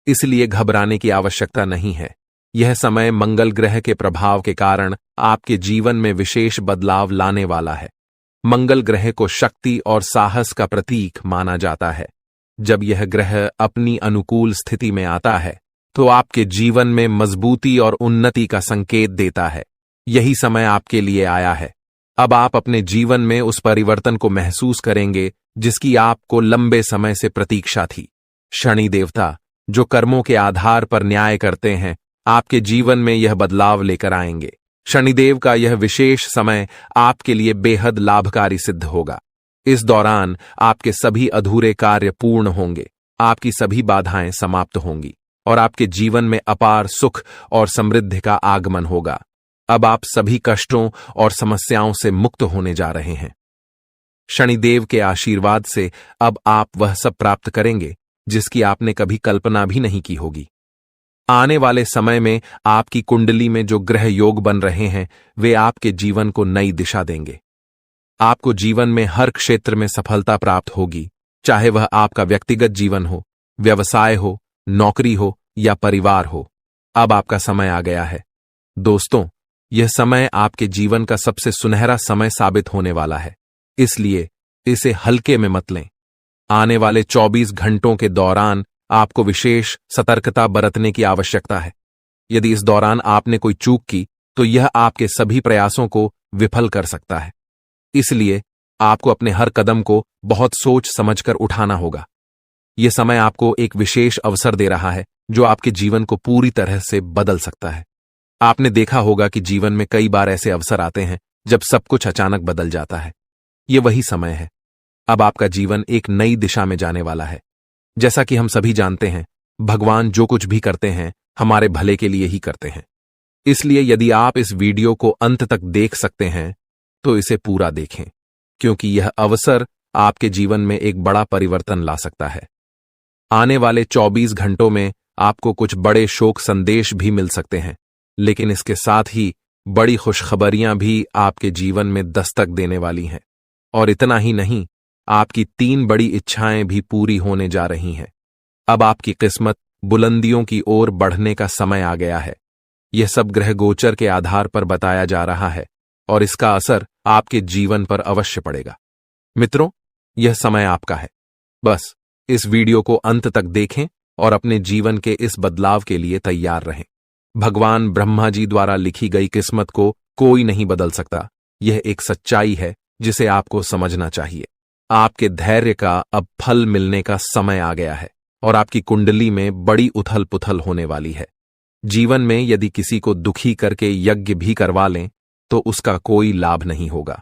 S2: इसलिए घबराने की आवश्यकता नहीं है। यह समय मंगल ग्रह के प्रभाव के कारण आपके जीवन में विशेष बदलाव लाने वाला है। मंगल ग्रह को शक्ति और साहस का प्रतीक माना जाता है। जब यह ग्रह अपनी अनुकूल स्थिति में आता है तो आपके जीवन में मजबूती और उन्नति का संकेत देता है। यही समय आपके लिए आया है। अब आप अपने जीवन में उस परिवर्तन को महसूस करेंगे जिसकी आपको लंबे समय से प्रतीक्षा थी। शनि देवता, जो कर्मों के आधार पर न्याय करते हैं, आपके जीवन में यह बदलाव लेकर आएंगे। शनिदेव का यह विशेष समय आपके लिए बेहद लाभकारी सिद्ध होगा। इस दौरान आपके सभी अधूरे कार्य पूर्ण होंगे, आपकी सभी बाधाएं समाप्त होंगी और आपके जीवन में अपार सुख और समृद्धि का आगमन होगा। अब आप सभी कष्टों और समस्याओं से मुक्त होने जा रहे हैं। शनिदेव के आशीर्वाद से अब आप वह सब प्राप्त करेंगे जिसकी आपने कभी कल्पना भी नहीं की होगी। आने वाले समय में आपकी कुंडली में जो ग्रह योग बन रहे हैं वे आपके जीवन को नई दिशा देंगे। आपको जीवन में हर क्षेत्र में सफलता प्राप्त होगी, चाहे वह आपका व्यक्तिगत जीवन हो, व्यवसाय हो, नौकरी हो या परिवार हो। अब आपका समय आ गया है। दोस्तों, यह समय आपके जीवन का सबसे सुनहरा समय साबित होने वाला है, इसलिए इसे हल्के में मत लें। आने वाले 24 घंटों के दौरान आपको विशेष सतर्कता बरतने की आवश्यकता है। यदि इस दौरान आपने कोई चूक की तो यह आपके सभी प्रयासों को विफल कर सकता है। इसलिए आपको अपने हर कदम को बहुत सोच समझकर उठाना होगा। यह समय आपको एक विशेष अवसर दे रहा है जो आपके जीवन को पूरी तरह से बदल सकता है। आपने देखा होगा कि जीवन में कई बार ऐसे अवसर आते हैं जब सब कुछ अचानक बदल जाता है। यह वही समय है। अब आपका जीवन एक नई दिशा में जाने वाला है। जैसा कि हम सभी जानते हैं, भगवान जो कुछ भी करते हैं हमारे भले के लिए ही करते हैं। इसलिए यदि आप इस वीडियो को अंत तक देख सकते हैं तो इसे पूरा देखें, क्योंकि यह अवसर आपके जीवन में एक बड़ा परिवर्तन ला सकता है। आने वाले 24 घंटों में आपको कुछ बड़े शोक संदेश भी मिल सकते हैं, लेकिन इसके साथ ही बड़ी खुशखबरियां भी आपके जीवन में दस्तक देने वाली हैं। और इतना ही नहीं, आपकी 3 बड़ी इच्छाएं भी पूरी होने जा रही हैं। अब आपकी किस्मत बुलंदियों की ओर बढ़ने का समय आ गया है। यह सब ग्रह गोचर के आधार पर बताया जा रहा है और इसका असर आपके जीवन पर अवश्य पड़ेगा। मित्रों, यह समय आपका है। बस इस वीडियो को अंत तक देखें और अपने जीवन के इस बदलाव के लिए तैयार रहें। भगवान ब्रह्मा जी द्वारा लिखी गई किस्मत को कोई नहीं बदल सकता। यह एक सच्चाई है जिसे आपको समझना चाहिए। आपके धैर्य का अब फल मिलने का समय आ गया है और आपकी कुंडली में बड़ी उथल पुथल होने वाली है। जीवन में यदि किसी को दुखी करके यज्ञ भी करवा लें तो उसका कोई लाभ नहीं होगा,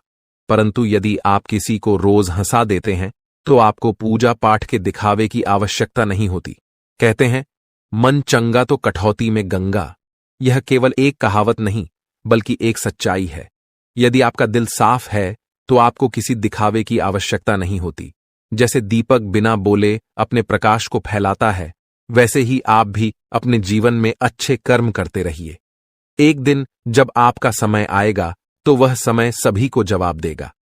S2: परंतु यदि आप किसी को रोज हंसा देते हैं तो आपको पूजा पाठ के दिखावे की आवश्यकता नहीं होती। कहते हैं, मन चंगा तो कठौती में गंगा। यह केवल एक कहावत नहीं बल्कि एक सच्चाई है। यदि आपका दिल साफ है तो आपको किसी दिखावे की आवश्यकता नहीं होती। जैसे दीपक बिना बोले अपने प्रकाश को फैलाता है, वैसे ही आप भी अपने जीवन में अच्छे कर्म करते रहिए। एक दिन जब आपका समय आएगा तो वह समय सभी को जवाब देगा।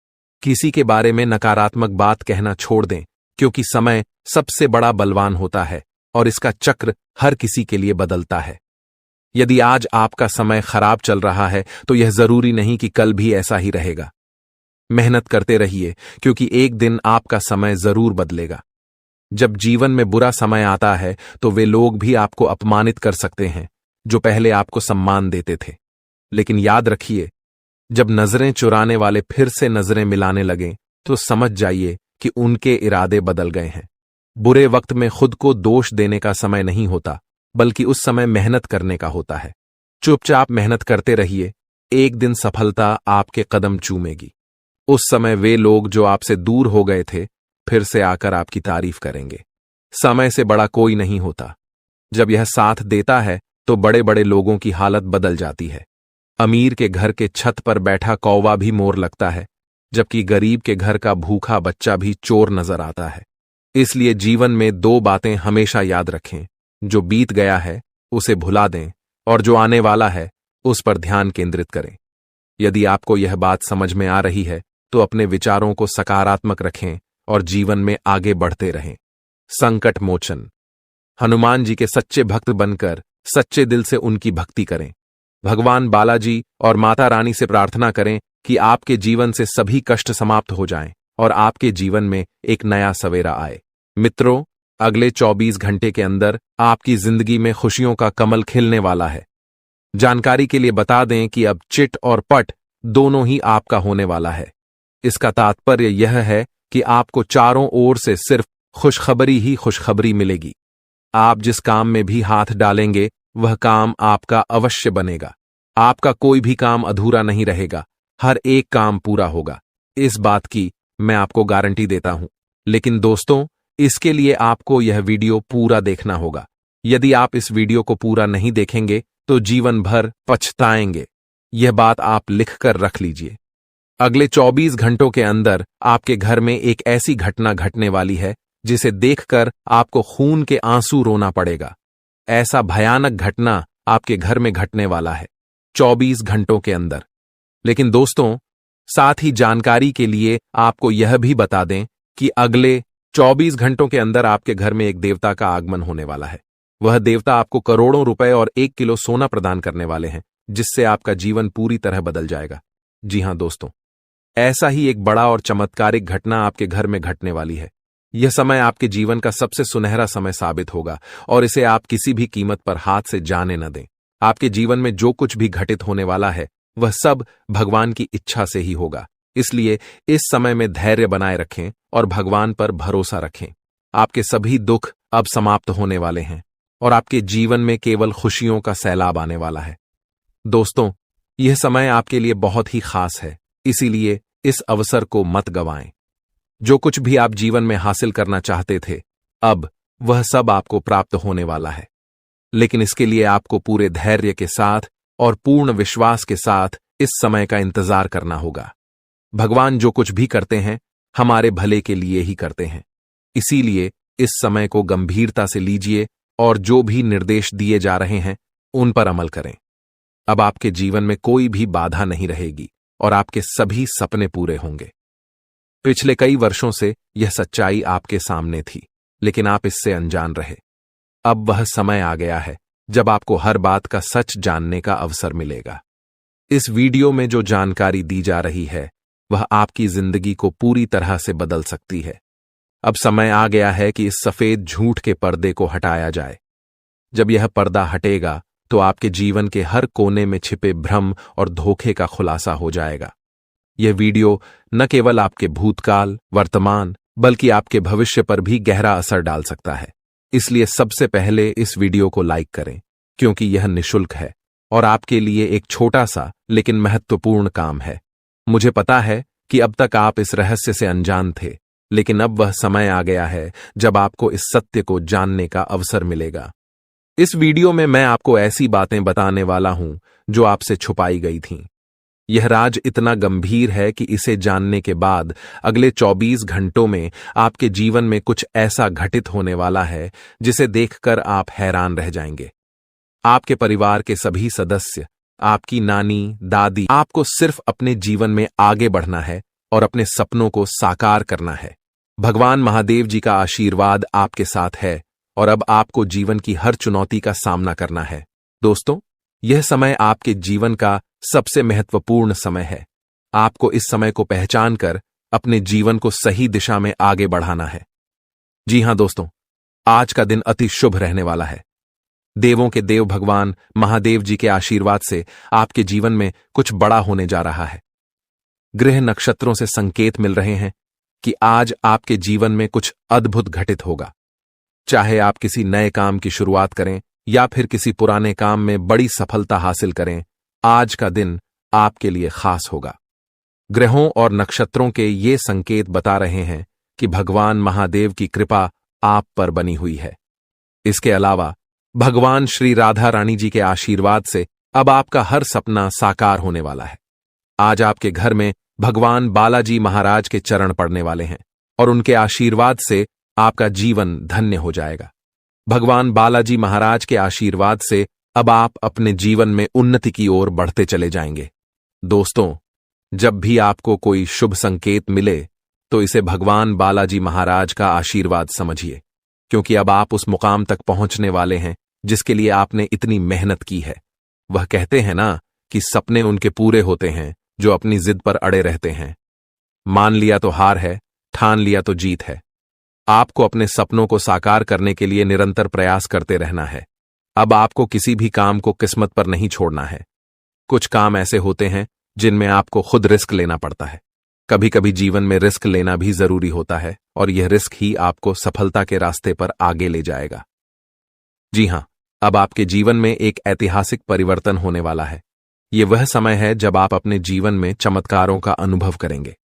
S2: किसी के बारे में नकारात्मक बात कहना छोड़ दें, क्योंकि समय सबसे बड़ा बलवान होता है और इसका चक्र हर किसी के लिए बदलता है। यदि आज आपका समय खराब चल रहा है तो यह जरूरी नहीं कि कल भी ऐसा ही रहेगा। मेहनत करते रहिए, क्योंकि एक दिन आपका समय जरूर बदलेगा। जब जीवन में बुरा समय आता है तो वे लोग भी आपको अपमानित कर सकते हैं जो पहले आपको सम्मान देते थे। लेकिन याद रखिए, जब नजरें चुराने वाले फिर से नजरें मिलाने लगें तो समझ जाइए कि उनके इरादे बदल गए हैं। बुरे वक्त में खुद को दोष देने का समय नहीं होता, बल्कि उस समय मेहनत करने का होता है। चुपचाप मेहनत करते रहिए, एक दिन सफलता आपके कदम चूमेगी। उस समय वे लोग जो आपसे दूर हो गए थे फिर से आकर आपकी तारीफ करेंगे। समय से बड़ा कोई नहीं होता। जब यह साथ देता है तो बड़े बड़े लोगों की हालत बदल जाती है। अमीर के घर के छत पर बैठा कौवा भी मोर लगता है, जबकि गरीब के घर का भूखा बच्चा भी चोर नजर आता है। इसलिए जीवन में 2 बातें हमेशा याद रखें, जो बीत गया है उसे भुला दें और जो आने वाला है उस पर ध्यान केंद्रित करें। यदि आपको यह बात समझ में आ रही है तो अपने विचारों को सकारात्मक रखें और जीवन में आगे बढ़ते रहें। संकट मोचन। हनुमान जी के सच्चे भक्त बनकर सच्चे दिल से उनकी भक्ति करें। भगवान बालाजी और माता रानी से प्रार्थना करें कि आपके जीवन से सभी कष्ट समाप्त हो जाएं और आपके जीवन में एक नया सवेरा आए। मित्रों, अगले 24 घंटे के अंदर आपकी जिंदगी में खुशियों का कमल खिलने वाला है। जानकारी के लिए बता दें कि अब चिट और पट दोनों ही आपका होने वाला है। इसका तात्पर्य यह है कि आपको चारों ओर से सिर्फ खुशखबरी ही खुशखबरी मिलेगी। आप जिस काम में भी हाथ डालेंगे वह काम आपका अवश्य बनेगा। आपका कोई भी काम अधूरा नहीं रहेगा, हर एक काम पूरा होगा। इस बात की मैं आपको गारंटी देता हूं। लेकिन दोस्तों, इसके लिए आपको यह वीडियो पूरा देखना होगा। यदि आप इस वीडियो को पूरा नहीं देखेंगे तो जीवन भर पछताएंगे। यह बात आप लिखकर रख लीजिए। अगले 24 घंटों के अंदर आपके घर में एक ऐसी घटना घटने वाली है जिसे देखकर आपको खून के आंसू रोना पड़ेगा। ऐसा भयानक घटना आपके घर में घटने वाला है 24 घंटों के अंदर। लेकिन दोस्तों, साथ ही जानकारी के लिए आपको यह भी बता दें कि अगले 24 घंटों के अंदर आपके घर में एक देवता का आगमन होने वाला है। वह देवता आपको करोड़ों रुपए और 1 किलो सोना प्रदान करने वाले हैं, जिससे आपका जीवन पूरी तरह बदल जाएगा। जी हां दोस्तों, ऐसा ही एक बड़ा और चमत्कारिक घटना आपके घर में घटने वाली है। यह समय आपके जीवन का सबसे सुनहरा समय साबित होगा और इसे आप किसी भी कीमत पर हाथ से जाने न दें। आपके जीवन में जो कुछ भी घटित होने वाला है वह सब भगवान की इच्छा से ही होगा। इसलिए इस समय में धैर्य बनाए रखें और भगवान पर भरोसा रखें। आपके सभी दुख अब समाप्त होने वाले हैं और आपके जीवन में केवल खुशियों का सैलाब आने वाला है। दोस्तों, यह समय आपके लिए बहुत ही खास है, इसीलिए इस अवसर को मत गंवाएं। जो कुछ भी आप जीवन में हासिल करना चाहते थे, अब वह सब आपको प्राप्त होने वाला है। लेकिन इसके लिए आपको पूरे धैर्य के साथ और पूर्ण विश्वास के साथ इस समय का इंतजार करना होगा। भगवान जो कुछ भी करते हैं हमारे भले के लिए ही करते हैं, इसीलिए इस समय को गंभीरता से लीजिए और जो भी निर्देश दिए जा रहे हैं उन पर अमल करें। अब आपके जीवन में कोई भी बाधा नहीं रहेगी और आपके सभी सपने पूरे होंगे। पिछले कई वर्षों से यह सच्चाई आपके सामने थी, लेकिन आप इससे अनजान रहे। अब वह समय आ गया है जब आपको हर बात का सच जानने का अवसर मिलेगा। इस वीडियो में जो जानकारी दी जा रही है वह आपकी जिंदगी को पूरी तरह से बदल सकती है। अब समय आ गया है कि इस सफेद झूठ के पर्दे को हटाया जाए। जब यह पर्दा हटेगा तो आपके जीवन के हर कोने में छिपे भ्रम और धोखे का खुलासा हो जाएगा। यह वीडियो न केवल आपके भूतकाल, वर्तमान, बल्कि आपके भविष्य पर भी गहरा असर डाल सकता है। इसलिए सबसे पहले इस वीडियो को लाइक करें, क्योंकि यह निःशुल्क है और आपके लिए एक छोटा सा लेकिन महत्वपूर्ण काम है। मुझे पता है कि अब तक आप इस रहस्य से अनजान थे, लेकिन अब वह समय आ गया है जब आपको इस सत्य को जानने का अवसर मिलेगा। इस वीडियो में मैं आपको ऐसी बातें बताने वाला हूं जो आपसे छुपाई गई थीं। यह राज इतना गंभीर है कि इसे जानने के बाद अगले 24 घंटों में आपके जीवन में कुछ ऐसा घटित होने वाला है जिसे देखकर आप हैरान रह जाएंगे। आपके परिवार के सभी सदस्य, आपकी नानी, दादी, आपको सिर्फ अपने जीवन में आगे बढ़ना है और अपने सपनों को साकार करना है। भगवान महादेव जी का आशीर्वाद आपके साथ है और अब आपको जीवन की हर चुनौती का सामना करना है। दोस्तों, यह समय आपके जीवन का सबसे महत्वपूर्ण समय है। आपको इस समय को पहचान कर अपने जीवन को सही दिशा में आगे बढ़ाना है। जी हां दोस्तों, आज का दिन अति शुभ रहने वाला है। देवों के देव भगवान महादेव जी के आशीर्वाद से आपके जीवन में कुछ बड़ा होने जा रहा है। ग्रह नक्षत्रों से संकेत मिल रहे हैं कि आज आपके जीवन में कुछ अद्भुत घटित होगा। चाहे आप किसी नए काम की शुरुआत करें या फिर किसी पुराने काम में बड़ी सफलता हासिल करें, आज का दिन आपके लिए खास होगा। ग्रहों और नक्षत्रों के ये संकेत बता रहे हैं कि भगवान महादेव की कृपा आप पर बनी हुई है। इसके अलावा भगवान श्री राधा रानी जी के आशीर्वाद से अब आपका हर सपना साकार होने वाला है। आज आपके घर में भगवान बालाजी महाराज के चरण पड़ने वाले हैं और उनके आशीर्वाद से आपका जीवन धन्य हो जाएगा। भगवान बालाजी महाराज के आशीर्वाद से अब आप अपने जीवन में उन्नति की ओर बढ़ते चले जाएंगे। दोस्तों, जब भी आपको कोई शुभ संकेत मिले तो इसे भगवान बालाजी महाराज का आशीर्वाद समझिए, क्योंकि अब आप उस मुकाम तक पहुंचने वाले हैं जिसके लिए आपने इतनी मेहनत की है। वह कहते हैं ना कि सपने उनके पूरे होते हैं जो अपनी जिद पर अड़े रहते हैं। मान लिया तो हार है, ठान लिया तो जीत है। आपको अपने सपनों को साकार करने के लिए निरंतर प्रयास करते रहना है। अब आपको किसी भी काम को किस्मत पर नहीं छोड़ना है। कुछ काम ऐसे होते हैं जिनमें आपको खुद रिस्क लेना पड़ता है। कभी कभी जीवन में रिस्क लेना भी जरूरी होता है और यह रिस्क ही आपको सफलता के रास्ते पर आगे ले जाएगा। जी हां, अब आपके जीवन में एक ऐतिहासिक परिवर्तन होने वाला है। यह वह समय है जब आप अपने जीवन में चमत्कारों का अनुभव करेंगे।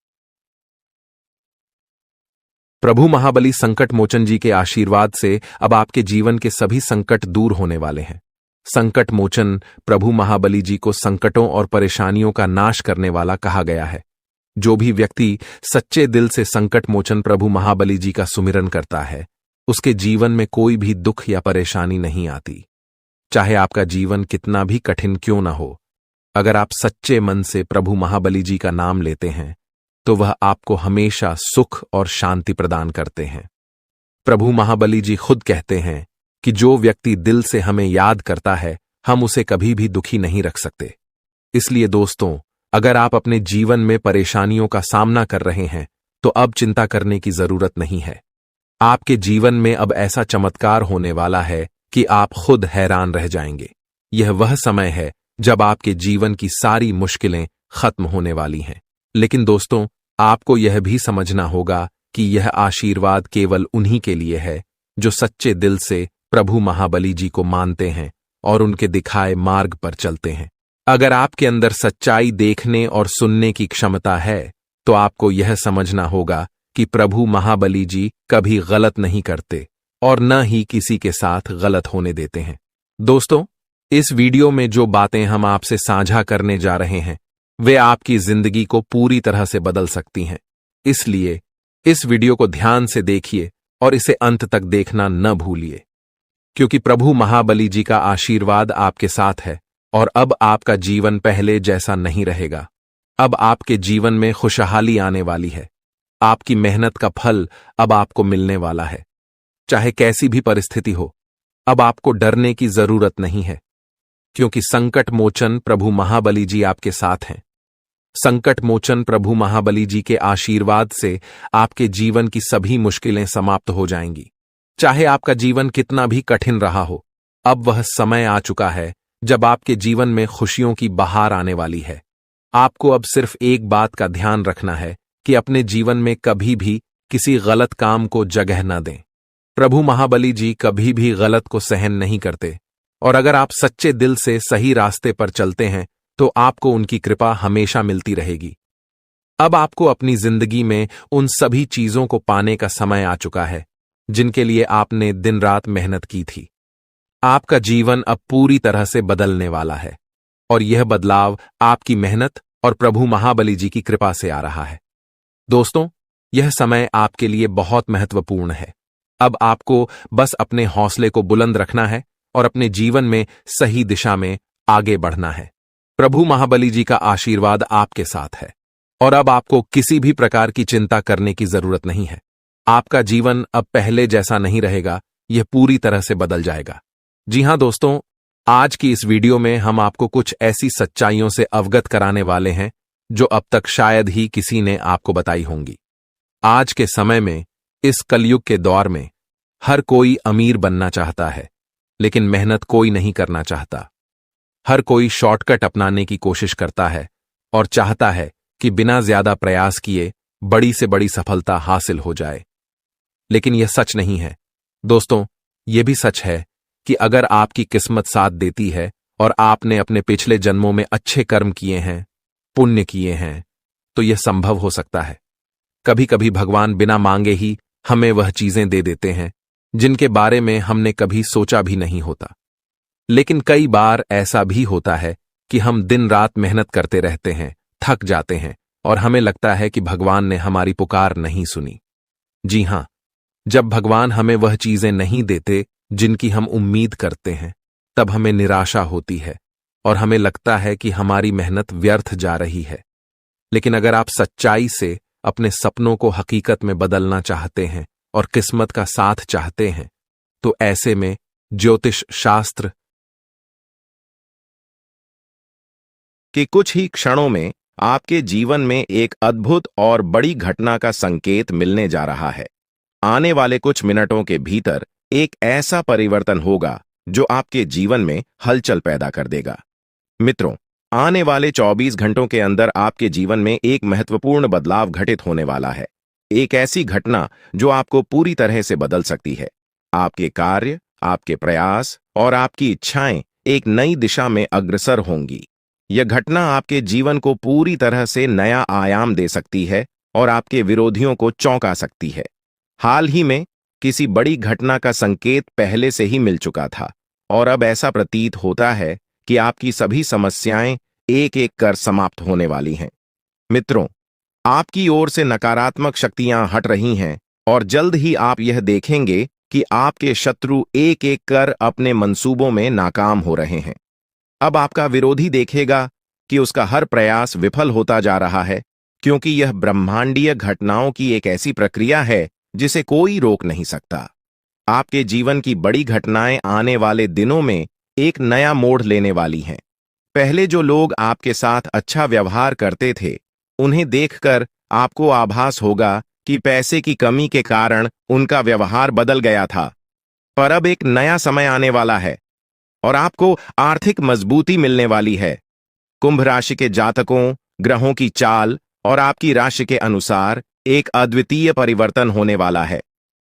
S2: प्रभु महाबली संकट मोचन जी के आशीर्वाद से अब आपके जीवन के सभी संकट दूर होने वाले हैं। संकट मोचन प्रभु महाबली जी को संकटों और परेशानियों का नाश करने वाला कहा गया है। जो भी व्यक्ति सच्चे दिल से संकट मोचन प्रभु महाबली जी का सुमिरन करता है, उसके जीवन में कोई भी दुख या परेशानी नहीं आती। चाहे आपका जीवन कितना भी कठिन क्यों न हो, अगर आप सच्चे मन से प्रभु महाबली जी का नाम लेते हैं तो वह आपको हमेशा सुख और शांति प्रदान करते हैं। प्रभु महाबली जी खुद कहते हैं कि जो व्यक्ति दिल से हमें याद करता है, हम उसे कभी भी दुखी नहीं रख सकते। इसलिए दोस्तों, अगर आप अपने जीवन में परेशानियों का सामना कर रहे हैं तो अब चिंता करने की जरूरत नहीं है। आपके जीवन में अब ऐसा चमत्कार होने वाला है कि आप खुद हैरान रह जाएंगे। यह वह समय है जब आपके जीवन की सारी मुश्किलें खत्म होने वाली हैं। लेकिन दोस्तों, आपको यह भी समझना होगा कि यह आशीर्वाद केवल उन्हीं के लिए है जो सच्चे दिल से प्रभु महाबली जी को मानते हैं और उनके दिखाए मार्ग पर चलते हैं। अगर आपके अंदर सच्चाई देखने और सुनने की क्षमता है तो आपको यह समझना होगा कि प्रभु महाबली जी कभी गलत नहीं करते और न ही किसी के साथ गलत होने देते हैं। दोस्तों, इस वीडियो में जो बातें हम आपसे साझा करने जा रहे हैं वे आपकी जिंदगी को पूरी तरह से बदल सकती हैं। इसलिए इस वीडियो को ध्यान से देखिए और इसे अंत तक देखना न भूलिए, क्योंकि प्रभु महाबली जी का आशीर्वाद आपके साथ है और अब आपका जीवन पहले जैसा नहीं रहेगा। अब आपके जीवन में खुशहाली आने वाली है। आपकी मेहनत का फल अब आपको मिलने वाला है। चाहे कैसी भी परिस्थिति हो, अब आपको डरने की जरूरत नहीं है, क्योंकि संकट मोचन प्रभु महाबली जी आपके साथ हैं। संकट मोचन प्रभु महाबली जी के आशीर्वाद से आपके जीवन की सभी मुश्किलें समाप्त हो जाएंगी। चाहे आपका जीवन कितना भी कठिन रहा हो, अब वह समय आ चुका है जब आपके जीवन में खुशियों की बहार आने वाली है। आपको अब सिर्फ एक बात का ध्यान रखना है कि अपने जीवन में कभी भी किसी गलत काम को जगह न दें। प्रभु महाबली जी कभी भी गलत को सहन नहीं करते और अगर आप सच्चे दिल से सही रास्ते पर चलते हैं तो आपको उनकी कृपा हमेशा मिलती रहेगी। अब आपको अपनी जिंदगी में उन सभी चीजों को पाने का समय आ चुका है जिनके लिए आपने दिन रात मेहनत की थी। आपका जीवन अब पूरी तरह से बदलने वाला है और यह बदलाव आपकी मेहनत और प्रभु महाबली जी की कृपा से आ रहा है। दोस्तों, यह समय आपके लिए बहुत महत्वपूर्ण है। अब आपको बस अपने हौसले को बुलंद रखना है और अपने जीवन में सही दिशा में आगे बढ़ना है। प्रभु महाबली जी का आशीर्वाद आपके साथ है और अब आपको किसी भी प्रकार की चिंता करने की जरूरत नहीं है। आपका जीवन अब पहले जैसा नहीं रहेगा, यह पूरी तरह से बदल जाएगा। जी हां दोस्तों, आज की इस वीडियो में हम आपको कुछ ऐसी सच्चाइयों से अवगत कराने वाले हैं जो अब तक शायद ही किसी ने आपको बताई होंगी। आज के समय में, इस कलयुग के दौर में, हर कोई अमीर बनना चाहता है, लेकिन मेहनत कोई नहीं करना चाहता। हर कोई शॉर्टकट अपनाने की कोशिश करता है और चाहता है कि बिना ज्यादा प्रयास किए बड़ी से बड़ी सफलता हासिल हो जाए। लेकिन यह सच नहीं है। दोस्तों, यह भी सच है कि अगर आपकी किस्मत साथ देती है और आपने अपने पिछले जन्मों में अच्छे कर्म किए हैं, पुण्य किए हैं, तो यह संभव हो सकता है। कभी कभी भगवान बिना मांगे ही हमें वह चीजें दे देते हैं जिनके बारे में हमने कभी सोचा भी नहीं होता। लेकिन कई बार ऐसा भी होता है कि हम दिन रात मेहनत करते रहते हैं, थक जाते हैं और हमें लगता है कि भगवान ने हमारी पुकार नहीं सुनी। जी हां, जब भगवान हमें वह चीजें नहीं देते जिनकी हम उम्मीद करते हैं, तब हमें निराशा होती है और हमें लगता है कि हमारी मेहनत व्यर्थ जा रही है। लेकिन अगर आप सच्चाई से अपने सपनों को हकीकत में बदलना चाहते हैं और किस्मत का साथ चाहते हैं, तो ऐसे में ज्योतिष शास्त्र
S1: कि कुछ ही क्षणों में आपके जीवन में एक अद्भुत और बड़ी घटना का संकेत मिलने जा रहा है। आने वाले कुछ मिनटों के भीतर एक ऐसा परिवर्तन होगा जो आपके जीवन में हलचल पैदा कर देगा। मित्रों, आने वाले 24 घंटों के अंदर आपके जीवन में एक महत्वपूर्ण बदलाव घटित होने वाला है। एक ऐसी घटना जो आपको पूरी तरह से बदल सकती है। आपके कार्य, आपके प्रयास और आपकी इच्छाएं एक नई दिशा में अग्रसर होंगी। यह घटना आपके जीवन को पूरी तरह से नया आयाम दे सकती है और आपके विरोधियों को चौंका सकती है। हाल ही में किसी बड़ी घटना का संकेत पहले से ही मिल चुका था और अब ऐसा प्रतीत होता है कि आपकी सभी समस्याएं एक एक कर समाप्त होने वाली हैं। मित्रों, आपकी ओर से नकारात्मक शक्तियां हट रही हैं और जल्द ही आप यह देखेंगे कि आपके शत्रु एक एक कर अपने मंसूबों में नाकाम हो रहे हैं। अब आपका विरोधी देखेगा कि उसका हर प्रयास विफल होता जा रहा है, क्योंकि यह ब्रह्मांडीय घटनाओं की एक ऐसी प्रक्रिया है जिसे कोई रोक नहीं सकता। आपके जीवन की बड़ी घटनाएं आने वाले दिनों में एक नया मोड़ लेने वाली हैं। पहले जो लोग आपके साथ अच्छा व्यवहार करते थे, उन्हें देखकर आपको आभास होगा कि पैसे की कमी के कारण उनका व्यवहार बदल गया था। पर अब एक नया समय आने वाला है और आपको आर्थिक मजबूती मिलने वाली है। कुंभ राशि के जातकों, ग्रहों की चाल और आपकी राशि के अनुसार एक अद्वितीय परिवर्तन होने वाला है।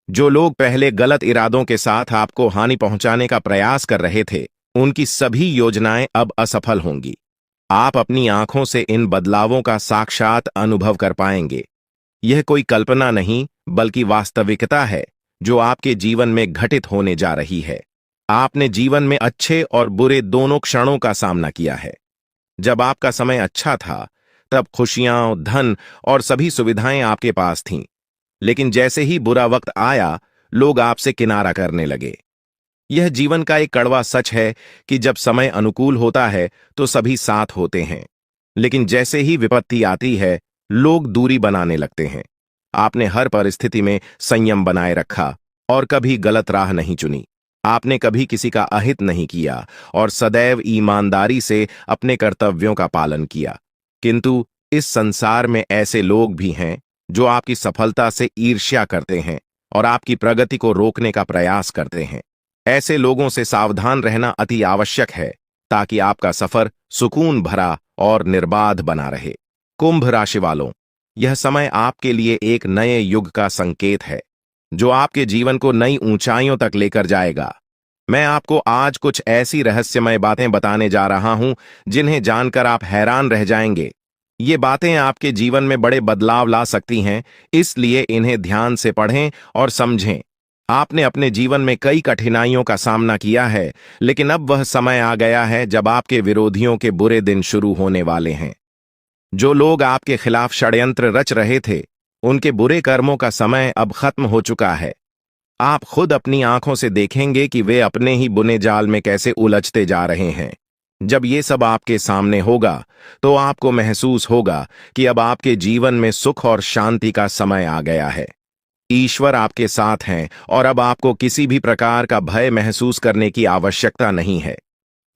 S1: जो लोग पहले गलत इरादों के साथ आपको हानि पहुंचाने का प्रयास कर रहे थे, उनकी सभी योजनाएं अब असफल होंगी। आप अपनी आंखों से इन बदलावों का साक्षात अनुभव कर पाएंगे। यह कोई कल्पना नहीं, बल्कि वास्तविकता है जो आपके जीवन में घटित होने जा रही है। आपने जीवन में अच्छे और बुरे दोनों क्षणों का सामना किया है। जब आपका समय अच्छा था, तब खुशियां, धन और सभी सुविधाएं आपके पास थीं। लेकिन जैसे ही बुरा वक्त आया, लोग आपसे किनारा करने लगे। यह जीवन का एक कड़वा सच है कि जब समय अनुकूल होता है तो सभी साथ होते हैं, लेकिन जैसे ही विपत्ति आती है, लोग दूरी बनाने लगते हैं। आपने हर परिस्थिति में संयम बनाए रखा और कभी गलत राह नहीं चुनी। आपने कभी किसी का अहित नहीं किया और सदैव ईमानदारी से अपने कर्तव्यों का पालन किया। किंतु इस संसार में ऐसे लोग भी हैं जो आपकी सफलता से ईर्ष्या करते हैं और आपकी प्रगति को रोकने का प्रयास करते हैं। ऐसे लोगों से सावधान रहना अति आवश्यक है, ताकि आपका सफर सुकून भरा और निर्बाध बना रहे। कुंभ राशि वालों, यह समय आपके लिए एक नए युग का संकेत है, जो आपके जीवन को नई ऊंचाइयों तक लेकर जाएगा। मैं आपको आज कुछ ऐसी रहस्यमय बातें बताने जा रहा हूं जिन्हें जानकर आप हैरान रह जाएंगे। ये बातें आपके जीवन में बड़े बदलाव ला सकती हैं, इसलिए इन्हें ध्यान से पढ़ें और समझें। आपने अपने जीवन में कई कठिनाइयों का सामना किया है, लेकिन अब वह समय आ गया है जब आपके विरोधियों के बुरे दिन शुरू होने वाले हैं। जो लोग आपके खिलाफ षड्यंत्र रच रहे थे, उनके बुरे कर्मों का समय अब खत्म हो चुका है। आप खुद अपनी आंखों से देखेंगे कि वे अपने ही बुने जाल में कैसे उलझते जा रहे हैं। जब ये सब आपके सामने होगा, तो आपको महसूस होगा कि अब आपके जीवन में सुख और शांति का समय आ गया है। ईश्वर आपके साथ हैं और अब आपको किसी भी प्रकार का भय महसूस करने की आवश्यकता नहीं है।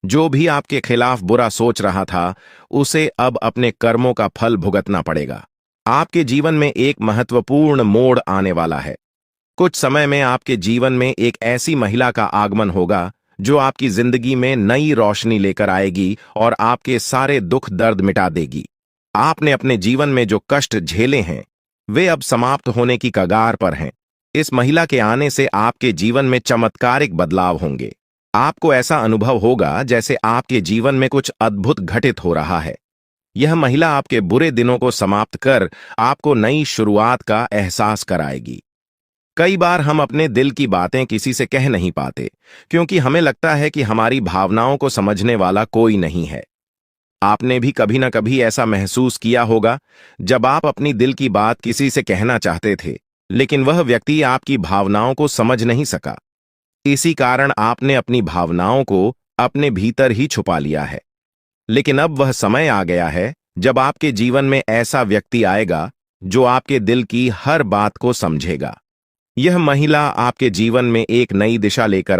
S1: जो भी आपके खिलाफ बुरा सोच रहा था, उसे अब अपने कर्मों का फल भुगतना पड़ेगा। आपके जीवन में एक महत्वपूर्ण मोड़ आने वाला है। कुछ समय में आपके जीवन में एक ऐसी महिला का आगमन होगा जो आपकी जिंदगी में नई रोशनी लेकर आएगी और आपके सारे दुख दर्द मिटा देगी। आपने अपने जीवन में जो कष्ट झेले हैं, वे अब समाप्त होने की कगार पर हैं। इस महिला के आने से आपके जीवन में चमत्कारिक बदलाव होंगे। आपको ऐसा अनुभव होगा जैसे आपके जीवन में कुछ अद्भुत घटित हो रहा है। यह महिला आपके बुरे दिनों को समाप्त कर आपको नई शुरुआत का एहसास कराएगी। कई बार हम अपने दिल की बातें किसी से कह नहीं पाते, क्योंकि हमें लगता है कि हमारी भावनाओं को समझने वाला कोई नहीं है। आपने भी कभी ना कभी ऐसा महसूस किया होगा, जब आप अपनी दिल की बात किसी से कहना चाहते थे, लेकिन वह व्यक्ति आपकी भावनाओं को समझ नहीं सका। इसी कारण आपने अपनी भावनाओं को अपने भीतर ही छुपा लिया है। लेकिन अब वह समय आ गया है जब आपके जीवन में ऐसा व्यक्ति आएगा जो आपके दिल की हर बात को समझेगा। यह महिला आपके जीवन में एक नई दिशा लेकर